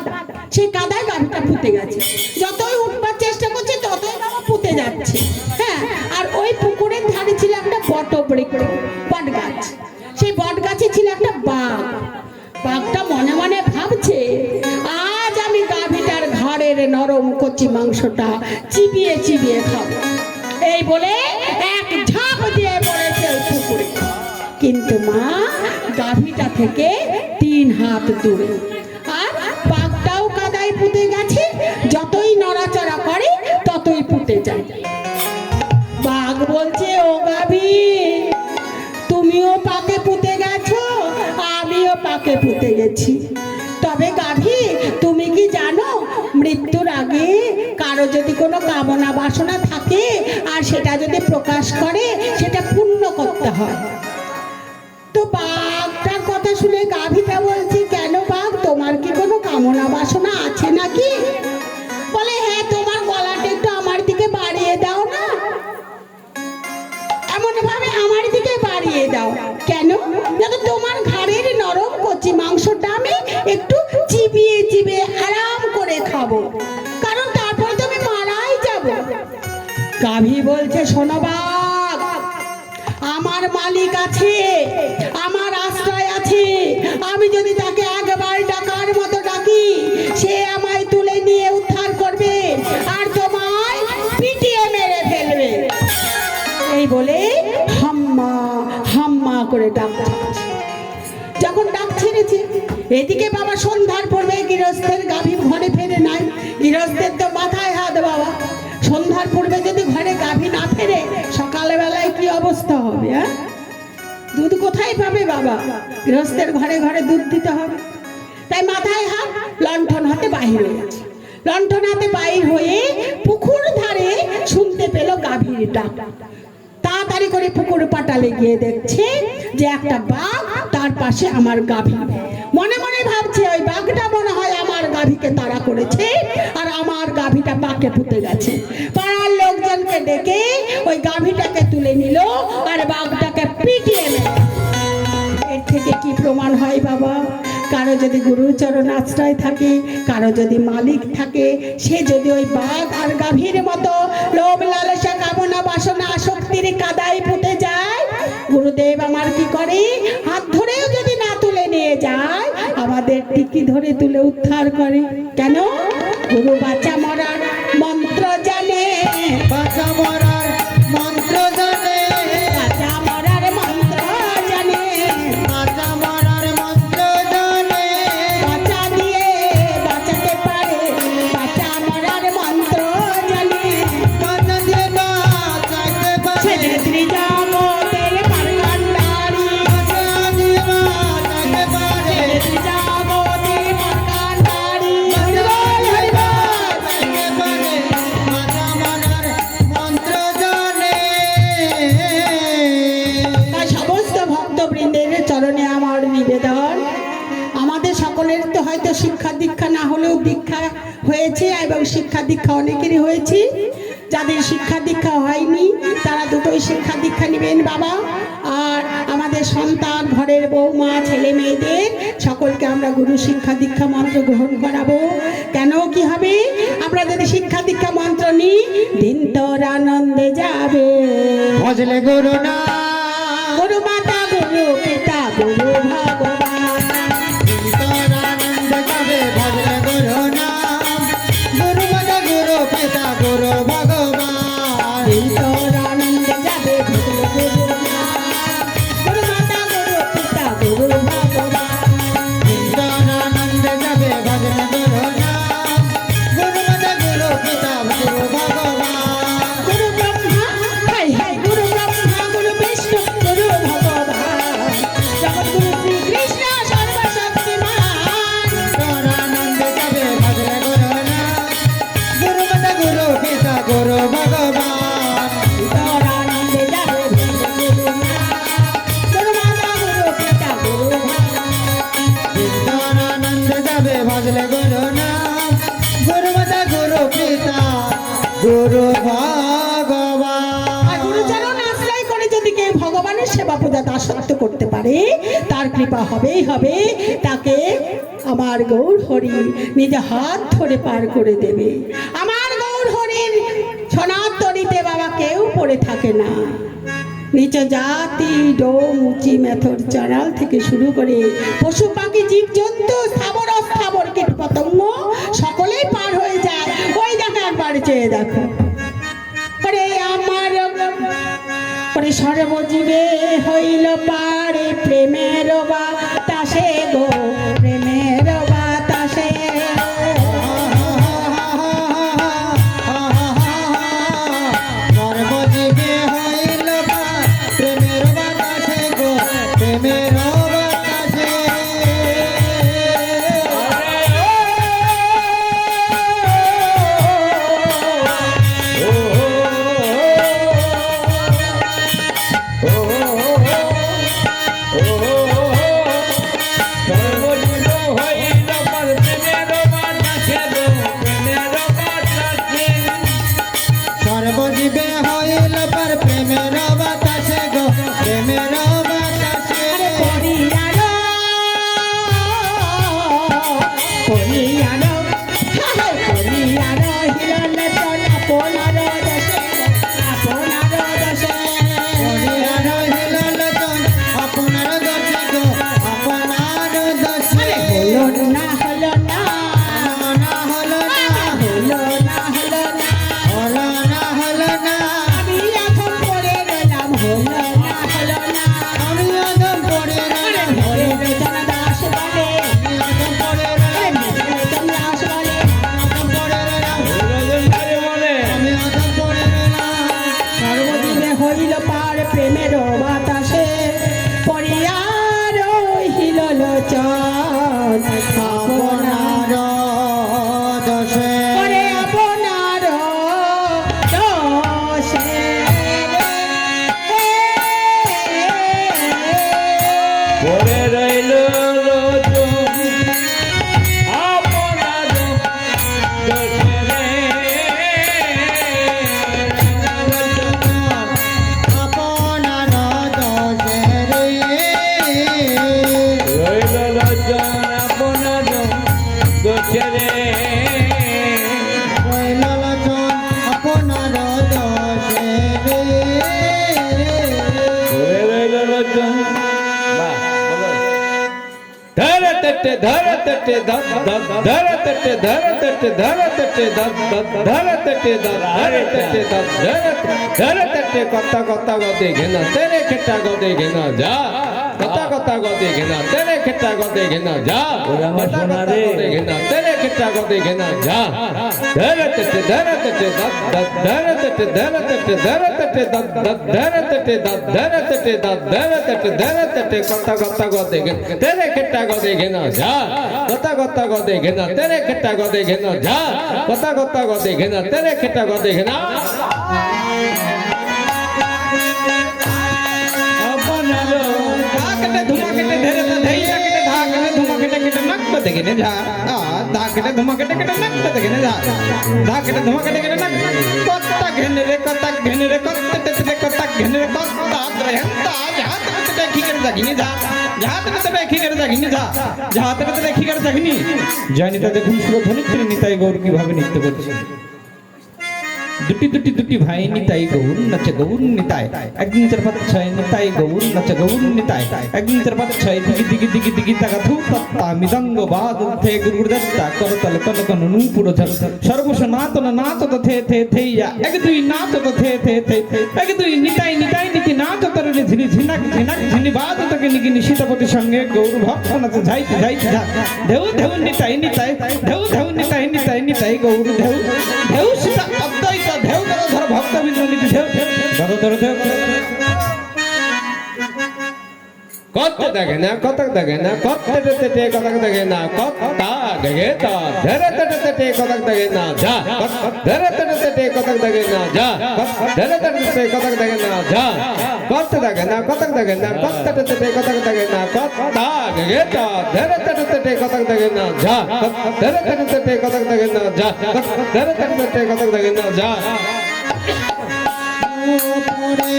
সেই কাদায় গাভীটা পুঁতে গেছে। যতই উঠবার চেষ্টা করছে ততই বাবা পুঁতে যাচ্ছে। হ্যাঁ, আর ওই পুকুরের ধারে ছিল একটা বটবৃক্ষ, বট গাছ। সেই বট গাছে ছিল একটা বাঘ। বাঘটা মনে মনে ভাবছে, আজ আমি গাভীটার ঘাড়ের নরম কচি মাংসটা চিবিয়ে চিবিয়ে খাবো। এই বলে এক ঝাঁপ দিয়ে পড়েছে ওই পুকুরে। কিন্তু মা গাভীটা থেকে 3 হাত দূরে। আর বাঘটাও কাদায় পুঁতে গেছে, যতই নড়াচড়া করে ততই পুঁতে যায়। বাঘ বলছে, ও গাভী, তুমিও পাকে পুঁতে গেছো, আমিও পাকে পুঁতে গেছি। তবে গাভী, তুমি কি জানো মৃত্যুর আগে কারো যদি কোনো কামনা বাসনা থাকে আর সেটা যদি প্রকাশ করে সেটা পূর্ণ করতে হয়। তো বাঘটার কথা শুনে গাভীটা বলছে, কেন বাঘ, তোমার কি কোনো কামনা বাসনা আছে নাকি? বলে, হ্যাঁ, তোমার গলাটা একটু আমার দিকে আমার দিকে বাড়িয়ে দাও। কেন? যাতে তোমার ঘাড়ের নরম কচি মাংসটা আমি একটু চিবিয়ে চিবিয়ে আরাম করে খাবো, কারণ তারপরে তো আমি মারাই যাব। গাভী বলছে, শোনো বাঘ, আমার মালিক আছে, আমার আশ্রয় আছে। আমি যদি তাকে একবার ডাকার মতো ডাকি, সে আমায় তুলে নিয়ে উদ্ধার করবে আর তোমায় পিটিয়ে মেরে ফেলবে। এই বলে হাম্মা হাম্মা করে ডাক ছাড়ছে। যখন ডাক ছেড়েছে, এদিকে বাবা সন্ধ্যার পূর্বে গৃহস্থের গাভী ঘরে ফেরে নাই। গৃহস্থের তো মাথায় হাত বাবা, সন্ধ্যার পূর্বে যদি ঘরে গাভী না ফেরে সকালবেলায় কি অবস্থা হবে? হ্যাঁ, দুধ কোথায় পাবে বাবা? গৃহস্থের ঘরে ঘরে দুধ দিতে হবে। তাই মাথায় হাত, লণ্ঠন হাতে বাহির হয়ে গেছে। লণ্ঠন হাতে বাহির হয়ে পুকুর ধারে শুনতে পেল গাভীর ডাক। তাড়াতাড়ি করে পুকুর পাটালে গিয়ে দেখছে যে একটা বাঘ তার পাশে আমার গাভী। মনে মনে ভাবছে, ওই বাঘটা মনে হয় আমার গাভীকে তাড়া করেছে আর আমার গাভীটা বাঁকে পুঁতে গেছে। পাড়ার লোকজনকে ডেকে ওই গাভীটাকে তুলে নিল আর বাঘটাকে পিটিয়ে নিল। এর থেকে কি প্রমাণ হয় বাবা? কারো যদি গুরুচরণ আশ্রয় থাকে, কারো যদি মালিক থাকে, সে যদি ওই বাঘ আর গাভীর মতো লোভ লালসা কামনা বাসনা আসক্তির কাদায় পুঁতে যায়, গুরুদেব আমার কি করে? হাত ধরেও যদি না তুলে নিয়ে যায়, আমাদের টিকি ধরে তুলে উদ্ধার করে। কেন? গুরু বাঁচা মরার মন্ত্র জানে, বাঁচা মরার মন্ত্র জানে, বাঁচা মরার মন্ত্র জানে, বাঁচা মরার মন্ত্র জানে, বাঁচা দিয়ে বাঁচাতে পারে, বাঁচা মরার মন্ত্র জানে। বাঁচা দিয়ে বাঁচাইতে পারে, ছেলে ত্রিজগতের পারকান্ডারি, বাঁচা দিয়ে বাঁচাইতে পারে, ছেলে ত্রিজগতের পারকান্ডারি। বাঁচাইতে পারে, বাঁচা মরার মন্ত্র জানে। তাই সমস্ত ভক্তবৃন্দের চরণে আমার নিবেদন, আমাদের সকলের তো হয়তো শিক্ষা দীক্ষা না হলেও দীক্ষা হয়েছে এবং শিক্ষা দীক্ষা অনেকেরই হয়েছে। যাদের শিক্ষা দীক্ষা হয়নি তারা দুটোই শিক্ষা দীক্ষা নেবেন বাবা। আর আমাদের সন্তান, ঘরের বৌমা, ছেলে মেয়েদের সকলকে আমরা গুরু শিক্ষা দীক্ষা মন্ত্র গ্রহণ করাবো। কেন কি হবে? আমরা যদি শিক্ষা দীক্ষা মন্ত্র নিই, দিন তোর আনন্দে যাবে। ভজলে গুরু না, গুরু মাতা, গুরু পিতা, গুরু ভগবান। তোর আনন্দ যাবে। ভজলে গুরু না, গুরু মাতা, গুরু পিতা, গুরু ভগবান। তোর আনন্দে যাবে, ভজলে গুরু নাম। গুরু মাতা, গুরু পিতা, গুরু ভগবান। তোর আনন্দ যাবে। ভজলে গুরু না, গুরু মাতা, গুরু পিতা, গুরু ভগবান। গুরু ব্রহ্মা, হাই হাই গুরু ব্রহ্মা, গুরু বিষ্ণু, গুরু ভগবান। জগৎগুরু শ্রীকৃষ্ণ সর্বশক্তিমান। তোর আনন্দ যাবে। ভজলে গুরু না, গুরু মাতা, গুরু পিতা, গুরু ভগবান। তোর আনন্দে যাবে, ভজলে গুরু নাম। গুরু মাতা, গুরু পিতা, গুরু ভগবান। তোর আনন্দ যাবে। ভজলে গুরু না, গুরু মাতা, গুরু পিতা, গুরু ভগবান। আর গুরুচরণ আশ্রয় করে যদি কেউ ভগবানের সেবা পূজা দাসত্ব করতে পারে, তার কৃপা হবেই হবে। তাকে আমার গৌর হরি নিজে হাত ধরে পার করে দেবে। আমার গৌর হরির সোনার তরিতে বাবা কেউ পড়ে থাকে না। নিচ জাতি, ডোম, উচি, মেথর, চারাল থেকে শুরু করে পশু পাখি, জীবজন্তু, স্থাবর অস্থাবর, কীট পতঙ্গ সকলেই পার হয়ে যায়। ওই দেখো, একবার চেয়ে দেখো। ওরে আমার ওরে সর্বজীবে হইল পারে প্রেমের বাতাসে গো, প্রেমের বাতাসে। সর্বজীবে হইল প্রেমের বাতাসে গো, প্রেমের বাতাসে। সর্বজীবে হইল পর প্রেমের বাতাসে গো, धरतटे धरतटे धरतटे धरतटे धरतटे धरतटे धरतटे धरतटे कत्ता कत्ता गदे घेना तेरे खेटा गदे घेना जा कत्ता कत्ता गदे घेना तेरे खेटा गदे घेना जा कत्ता कत्ता गदे घेना तेरे खेटा गदे घेना जा धरतटे धरतटे धरतटे धरतटे धरतटे धरतटे धरतटे धरतटे धरतटे कत्ता कत्ता गदे घेना तेरे खेटा गदे घेना जा कत्ता कत्ता गदे घेना तेरे खेटा गदे घेना जा कत्ता कत्ता गदे घेना तेरे खेटा गदे घेना धाकटे धुमाकटे धरत धैया कटे धाकटे धुमाकटे कटे नक बदगेने जा धाकटे धुमाकटे कटे नक बदगेने जा धाकटे धुमाकटे कटे नक कत्ता घेने रे कत्ता घेने रे कत्ता तेरे कत्ता घेने रे कत्ता द्रहंता जहां तक देखी कर जगिनी जा जहां तक देखी कर जगिनी जा जहां तक देखी कर जगिनी জানি তা দেখুন শুভ ধনিত্রী নিতাই গৌর কিভাবে নৃত্য করছে দুটি দুটি দুটি ভাই নিতাই গৌর নাচে গৌর নিতাই একদিন চার পাঁচ ছয় নিতাই গৌর নাচে গৌর নিতাই একদিন চার পাঁচ ছয় দিগি দিগি দিগি দিগি তাকা থু তত্তা মৃদঙ্গ বাদ থে গুরুর দত্তা করতল কনক নু পুরো ঝর সর্বস নাতন নাচ তো থে থে থেইয়া এক দুই নাচ তো থে থে থে এক দুই নিতাই নিতাই নীতি নাচ তরলে ঝিনি ঝিনাক ঝিনাক ঝিনি বাদ তোকে নিকি নিশিতপতি সঙ্গে গৌর ভক্ত নাচে যাইতে যাইতে যা ঢেউ ঢেউ নিতাই নিতাই ঢেউ ঢেউ নিতাই নিতাই নিতাই গৌর ঢেউ ঢেউ সীতা অদ্বৈত ঢেউ ধর ভক্ত বিন্দু নীতি ঢেউ ধর ধর ঢেউ कत्ते दगे ना कतक दगे ना कत्ते ते कतक दगे ना कत्ता दगे ता धरतटे ते कतक दगे ना जा धरतटे ते कतक दगे ना जा धरतटे ते कतक दगे ना जा कत्ते दगे ना कतक दगे ना कत्ते ते कतक दगे ना कत्ता दगे ता धरतटे ते कतक दगे ना जा धरतटे ते कतक दगे ना जा धरतटे ते कतक दगे ना जा উপরে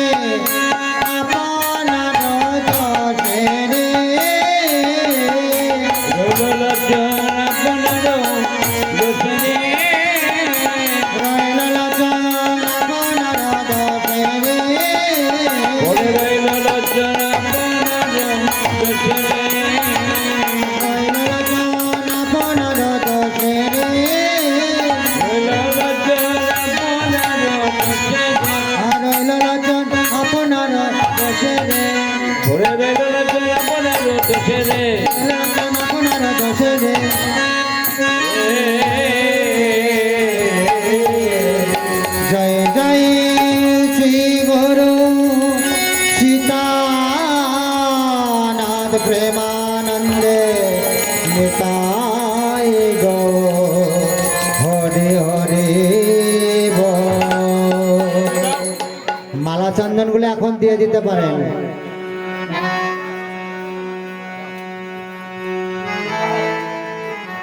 আপনার দোষেরে রইল লজ্জন আপনার দোষেরে রইল লজ্জন আপনার দোষেরে আর রইল লজ্জন আপনার দোষেরে লজ্জন আপনার দোষেরে জয় জয় শ্রী গুরু সীতানাথ প্রেমানন্দে নিতাই গো হরে হরে মালা চন্দনগুলো এখন দিয়ে দিতে পারেন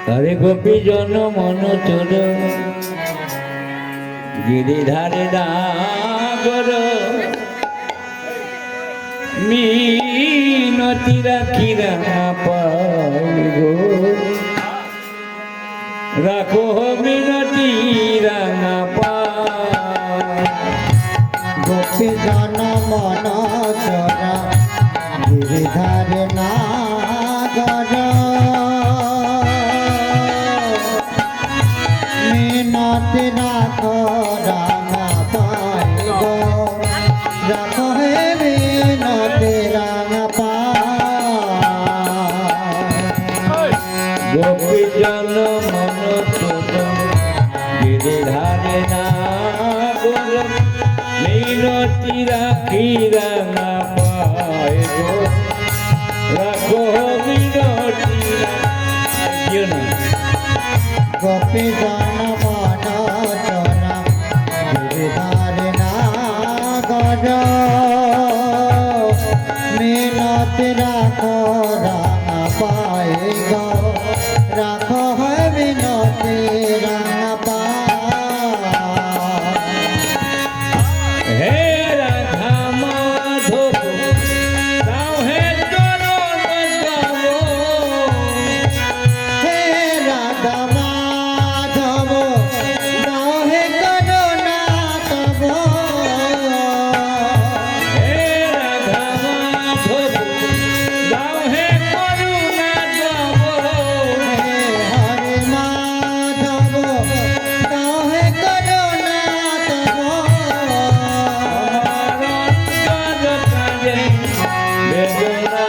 হরে গোপী জন মন চোর গিরিধারে নাগর মিনতি রাখি রাঙাপাই গো রাখো মিনতি রাঙাপাই গোপী জন মন চরা গিরিধারে নাগর মিনতি রাখো রাঙা পাই গো রাখো হে মিনতি রাঙা পাই গোপী জন মন চোর গিরিধারে নাগর মিনতি রাখি রাঙাপাই গো রাখো মিনতি রাঙাপাই গোপী জন মন চরা গিরিধারে নাগর মিনতি রাখো রাঙা পাই গো রাখো হে মিনতি রাঙা পাই হে রাধা মাধব রাও হে চরণ তব হে রাধা মাধব দাও হে করুণা তব হে রাধা মাধব রাও হে করুণা বেদনা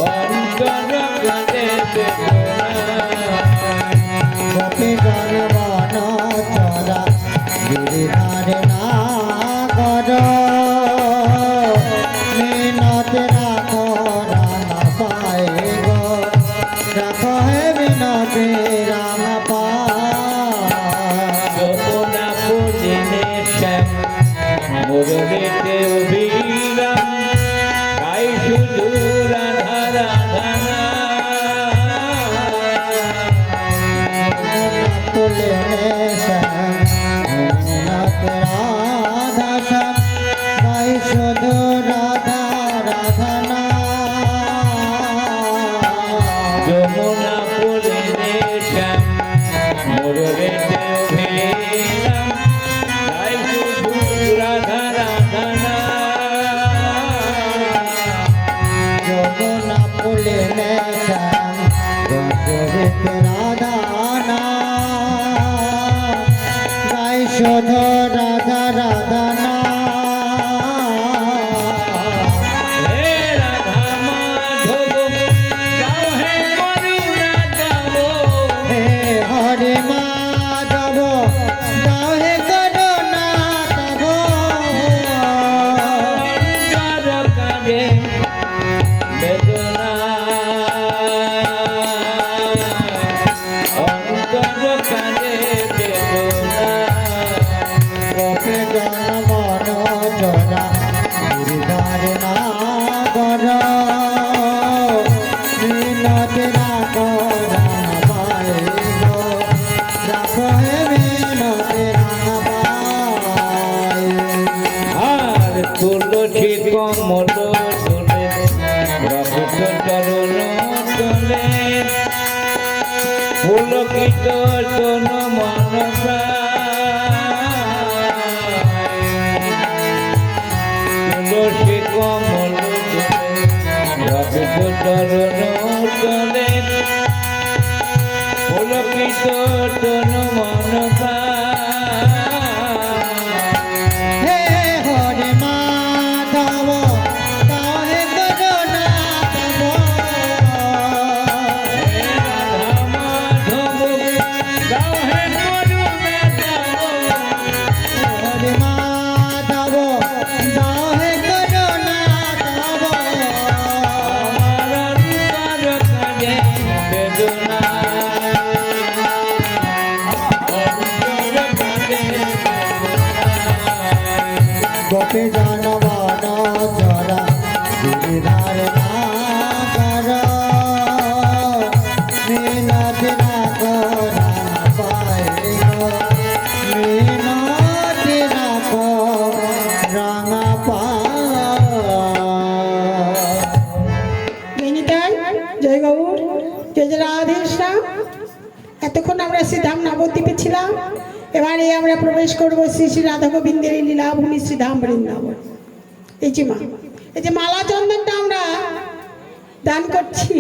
অন্তর কাঁদে বেদনা গোপী জনবন চরা গিরিধারে নাগর মিনতি রাখো রাম পায় গো রাখো হে মিনতি রাম পায় যমুনা পূজিনে শ্যাম মুরলীতে অভিরাম গাই শুধু রাধা রাধা তুলে শ্যাম রাধা শ্যাম গাই শুধু রাধা রাধা না যমুনা পূজিনে শ্যাম মুরলীতে অভিরাম গাই শুধু রাধা রাধা যমুনা ফুলে শ্যাম গজরিত রাধা না গাই শোধ রাধা রাধা না হে রাধা মাধব গাও হে করুণা গাও হে হরে মাধব গাও হে করুণা তব অন্তর কাঁদে বেদনা অন্তর কাঁদে বেদনা গোপে জনমন জরা গিরিধার নাগর মিনতি রাখো রাম পায় গো রাখো হে মিনতি রাম পায় আর তুলসী কমল তোলে রঘুত চরণ তোলে পুলকিত তন মন তুলসী কমল তোলে রঘুত চরণ তোলে পুলকিত তন মন হে হরে মাধব গাও হে করুণা তব হরে মাধব গাও হে করুণা তব গোপী জনবন চরা গিরিধার নাগর মিনতি রাখো রাম পায় গো মিনতি রাখো রাম পায় বেনিতাই জয় গৌর জয় জয় রাধেশ্যাম। এতক্ষণ আমরা শ্রীধাম নবদ্বীপে ছিলাম, এবারে আমরা প্রবেশ করবো শ্রী শ্রী রাধা গোবিন্দের এই লীলাভূমি শ্রীধাম বৃন্দাবন। এই যে মা, এই যে মালা চন্দনটা আমরা দান করছি,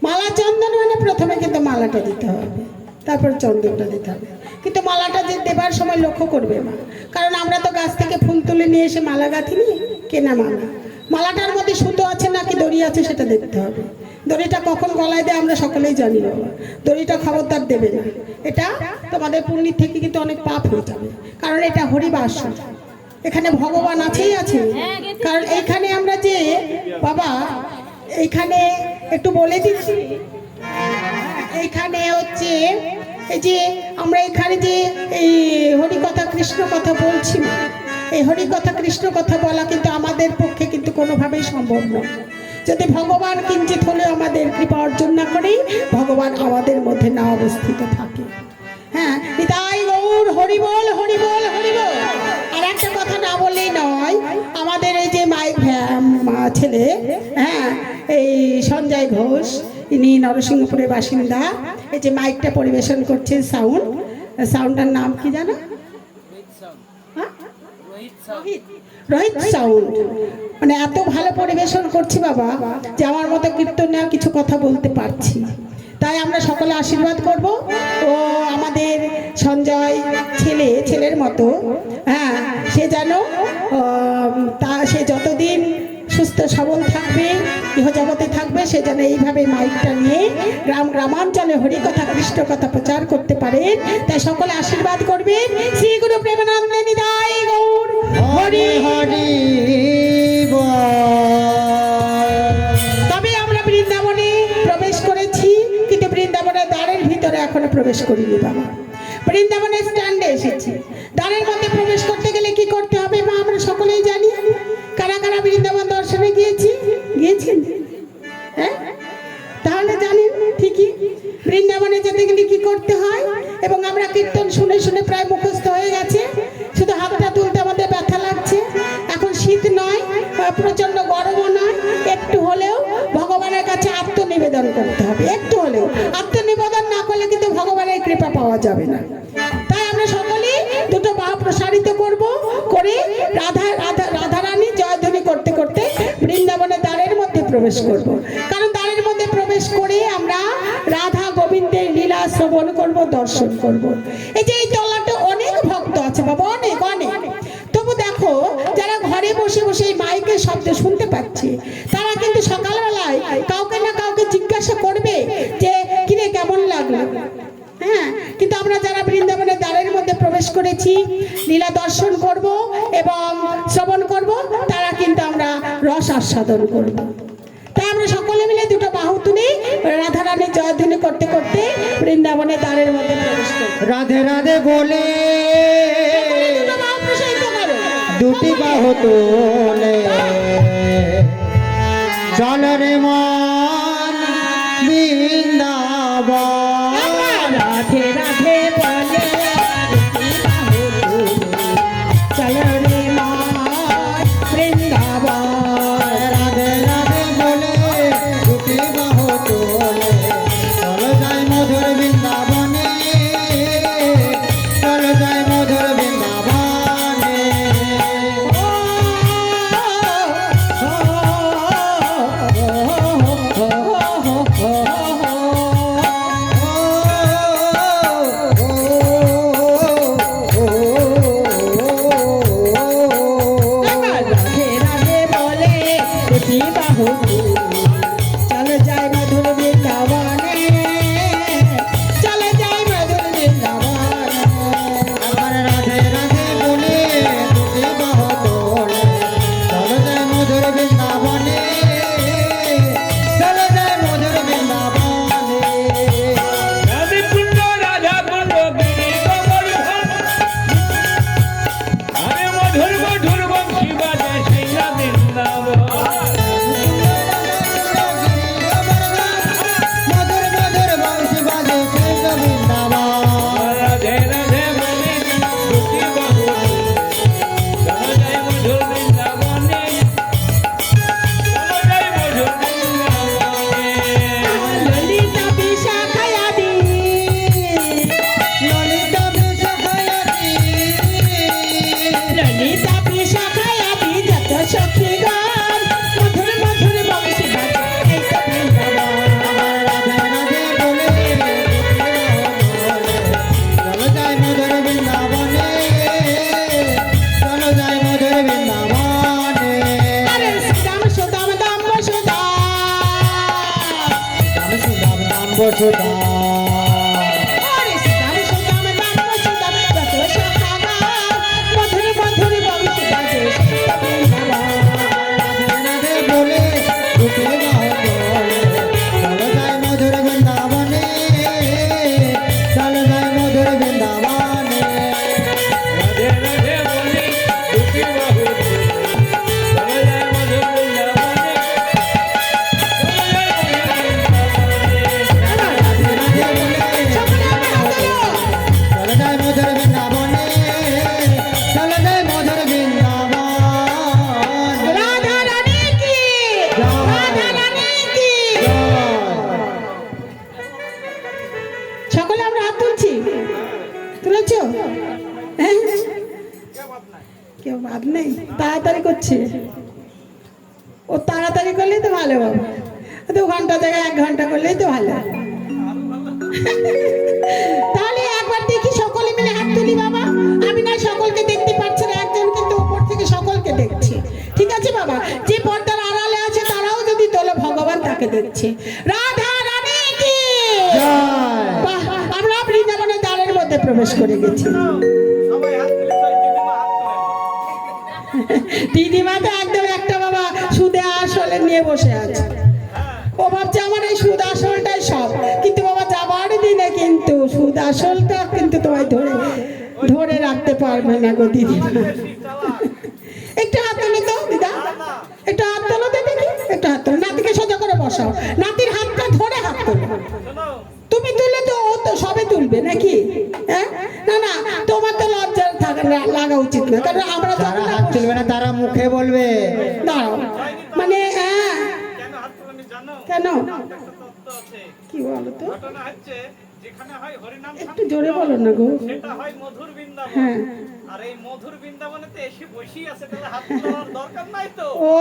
মালা চন্দন মানে প্রথমে কিন্তু মালাটা দিতে হবে, তারপর চন্দনটা দিতে হবে। কিন্তু মালাটা যে দেবার সময় লক্ষ্য করবে মা, কারণ আমরা তো গাছ থেকে ফুল তুলে নিয়ে এসে মালা গাঁথিনি, কেনা মালা। মালাটার মধ্যে সুতো আছে নাকি দড়ি আছে সেটা দেখতে হবে। দড়িটা কখন গলায় দেয় আমরা সকলেই জানি বাবা, দড়িটা খবরদার দেবে না, এটা তোমাদের পুণ্যির থেকে কিন্তু অনেক পাপ হয়ে যাবে। কারণ এটা হরিবাস, এখানে ভগবান আছেই আছে। কারণ এইখানে আমরা যে বাবা, এইখানে একটু বলে দিচ্ছি, এইখানে হচ্ছে এই যে আমরা এখানে যে এই হরি কথা কৃষ্ণ কথা বলছি না, এই হরি কথা কৃষ্ণ কথা বলা কিন্তু আমাদের পক্ষে কিন্তু কোনোভাবেই সম্ভব নয় যদি ভগবান কিঞ্চিত হলেও আমাদের কৃপা অর্জন না করেই ভগবান আমাদের মধ্যে না অবস্থিত থাকে। হ্যাঁ, নিতাই গৌর হরি বল হরি বল হরি বল। আর একটা কথা না বললেই নয়, আমাদের এই যে মাইক ছেলে, হ্যাঁ, এই সঞ্জয় ঘোষ, ইনি নরসিংহপুরের বাসিন্দা। এই যে মাইকটা পরিবেশন করছে, সাউন্ডটার নাম কি জানো? রোহিত সাউন্ড। মানে এত ভালো পরিবেশন করছি বাবা যে আমার মতো কীর্তনিয়া কিছু কথা বলতে পারছি। তাই আমরা সকলে আশীর্বাদ করব ও আমাদের সঞ্জয় ছেলের মতো, হ্যাঁ, সে যেন সে যতদিন সুস্থ সবল থাকবে, ইহজগতে থাকবে, সে যেন এইভাবে মাইকটা নিয়ে গ্রামাঞ্চলে হরিকথা কৃষ্ণ কথা প্রচার করতে পারেন। তাই সকলে আশীর্বাদ করবেন। শ্রী গুরু প্রেমানন্দে নিতাই গৌর হরি হরি তবে আমরা বৃন্দাবনে প্রবেশ করেছি, কিন্তু বৃন্দাবনের দ্বারের ভিতরে এখনো প্রবেশ করিনি বাবা। বৃন্দাবনের স্ট্যান্ডে এসেছি। দ্বারের মধ্যে প্রবেশ করতে গেলে কি করতে হবে বা আমরা সকলেই জানি। কারা কারা বৃন্দাবন দর্শনে গিয়েছেন? হ্যাঁ, তাহলে জানেন ঠিকই বৃন্দাবনে যেতে গেলে কি করতে হয়। এবং আমরা কীর্তন শুনে শুনে প্রায় মুখস্থ হয়ে গেছে। শুধু হাতটা তুলতে আমাদের ব্যথা লাগছে। এখন শীত নয়, প্রচন্ড গরমও নয়, একটু হলেও ভগবানের কাছে আত্মনিবেদন করতে হবে। একটু হলেও আত্মনিবেদন না করলে কিন্তু ভগবানের কৃপা পাওয়া যাবে না। তাই আমরা সকলেই দুটো বাহু প্রসারিত করে রাধারানী জয়ধ্বনি করতে করতে বৃন্দাবনের দ্বারের মধ্যে প্রবেশ করব। কারণ দ্বারের মধ্যে প্রবেশ করে আমরা রাধা গোবিন্দের লীলা শ্রবণ করব, দর্শন করব। এই যে এই তলাতে অনেক ভক্ত আছে বাবা, অনেক অনেক। তবু দেখো, যারা ঘরে বসে বসে এই মাইকের শব্দ শুনতে পাচ্ছে, তারা কিন্তু সকালবেলায় কাউকে না কাউকে জিজ্ঞাসা করবে যে কিরে কেমন লাগলো। হ্যাঁ, কিন্তু আমরা যারা বৃন্দাবনের দ্বারের মধ্যে প্রবেশ করেছি, লীলা দর্শন করব এবং শ্রবণ করব, তারা কিন্তু আমরা রস আস্বাদন করব। তাই আমরা সকলে মিলে দুটো বাহু তুলে রাধারানীর জয়ধ্বনি করতে করতে বৃন্দাবনের দ্বারের মধ্যে প্রবেশ করব। রাধে রাধে বলে দুটো বাহু প্রসারিত করো। দুটি বাহু তোলে চল রে মন বৃন্দাবন। রাধে রাধে বলে চলো রে মা বৃন্দাবন। রাধে রাধে বলে দুটি বাহু তোলে চল যাই মধুর বৃন্দাবনে, চল যাই মধুর বৃন্দাবনে। রাধে রাধে বলে দুটি বাহু চলো যাই মধুর বৃন্দাবনে, চলো যাই মধুর বৃন্দাবনে। আবার রাধে রাধে বলে দুটি বাহু তোলে চল যাই মধুর বৃন্দাবনে, চল যাই মধুর বৃন্দাবনে। রাধে কুণ্ড রাধা কুণ্ড গিরি গোবর্ধন, আরে মধুর মধুর বংশী বাজে সেই বৃন্দাবন। মধুর মধুর বংশী বাজে সেই বৃন্দাবন। রাধে রাধে বলে দুটি বাহু চলো যাই মধুর বৃন্দাবনে, চলো যাই মধুর বৃন্দাবনে। ললিতা বিশাখায়াদি ললিতা বিশাখায়াতি ললিতা বিশাখায়াদি যত সখী গান মধুর মধুর বংশী বাজে এই তো বৃন্দাবন। রাধে রাধে বলে চল যাই মধুর বৃন্দাবনে, চল যাই মধুর বৃন্দাবনে। আরে শ্রীরাম সুদাম দাম সুদা রাম সুদাম নাম বসুদা, আরে শ্রীরাম সুদাম দাম সুদা যত সখা গান মধুর মধুর বংশী বাজে এই তো বৃন্দাবন। রাধে রাধে বলে দুটি বাহু তোলে চল যাই মধুর বৃন্দাবনে, চল যাই মধুর বৃন্দাবনে। রাধে রাধে বলে দুটি বাহু চলো যাই মধুর বৃন্দাবনে, চলো যাই মধুর বৃন্দাবনে। চল যাই মধুর বৃন্দাবনে, চল যাই মধুর বৃন্দাবনে। রাধা রানী কি রাধা রানী কি। সকলে আমরা হাত তুলছি, তুলেছ? হ্যাঁ, কেউ বাদ নেই, তাড়াতাড়ি করছে। ও তাড়াতাড়ি করলেই তো ভালো বাবা, 2 ঘন্টা জায়গায় 1 ঘন্টা করলেই তো ভালো। তাহলে একবার দেখি সকলে মিলে হাত তুলি বাবা। আমি না সকলকে দেখতে পাচ্ছি না, একজন কিন্তু দেখছে। রাধা রানী কি জয়। বাহ, আমরা বৃন্দাবনের দ্বারের মধ্যে প্রবেশ করে গেছি। দিদিমা তো একদম একটা বাবা সুদে আসলে নিয়ে বসে আছে। ও ভাবছে আমার এই সুদ আসলটাই সব, কিন্তু বাবা যাবার দিনে কিন্তু সুদ আসলটা কিন্তু তোমায় ধরে ধরে রাখতে পারবে না গো দিদিমা। একটু হাত তোলো তো দিদা, একটু হাত তোলো তো দেখি, একটু হাত তোলো। নাতিকে সোজা করে বসাও, নাতির হাতটা ধরে হাত তোলো। তুমি তুলে তো ও তো সবে তুলবে নাকি? হ্যাঁ, না না, তোমার তো লজ্জা লাগা উচিত না, কারণ আমরা যারা যখন হাত তুলবে না তারা মুখে বলবে। দাঁড়াও, মানে হ্যাঁ কেন কি বলো তো, একটু জোরে বলো না গো। হ্যাঁ, আর এই মধুর বৃন্দাবনেতে এসে বসেই আছে, তাহলে হাত তোলার দরকার নাই তো। ও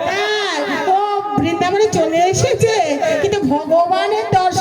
তাই, ও বৃন্দাবনে চলে এসেছে, কিন্তু ভগবানের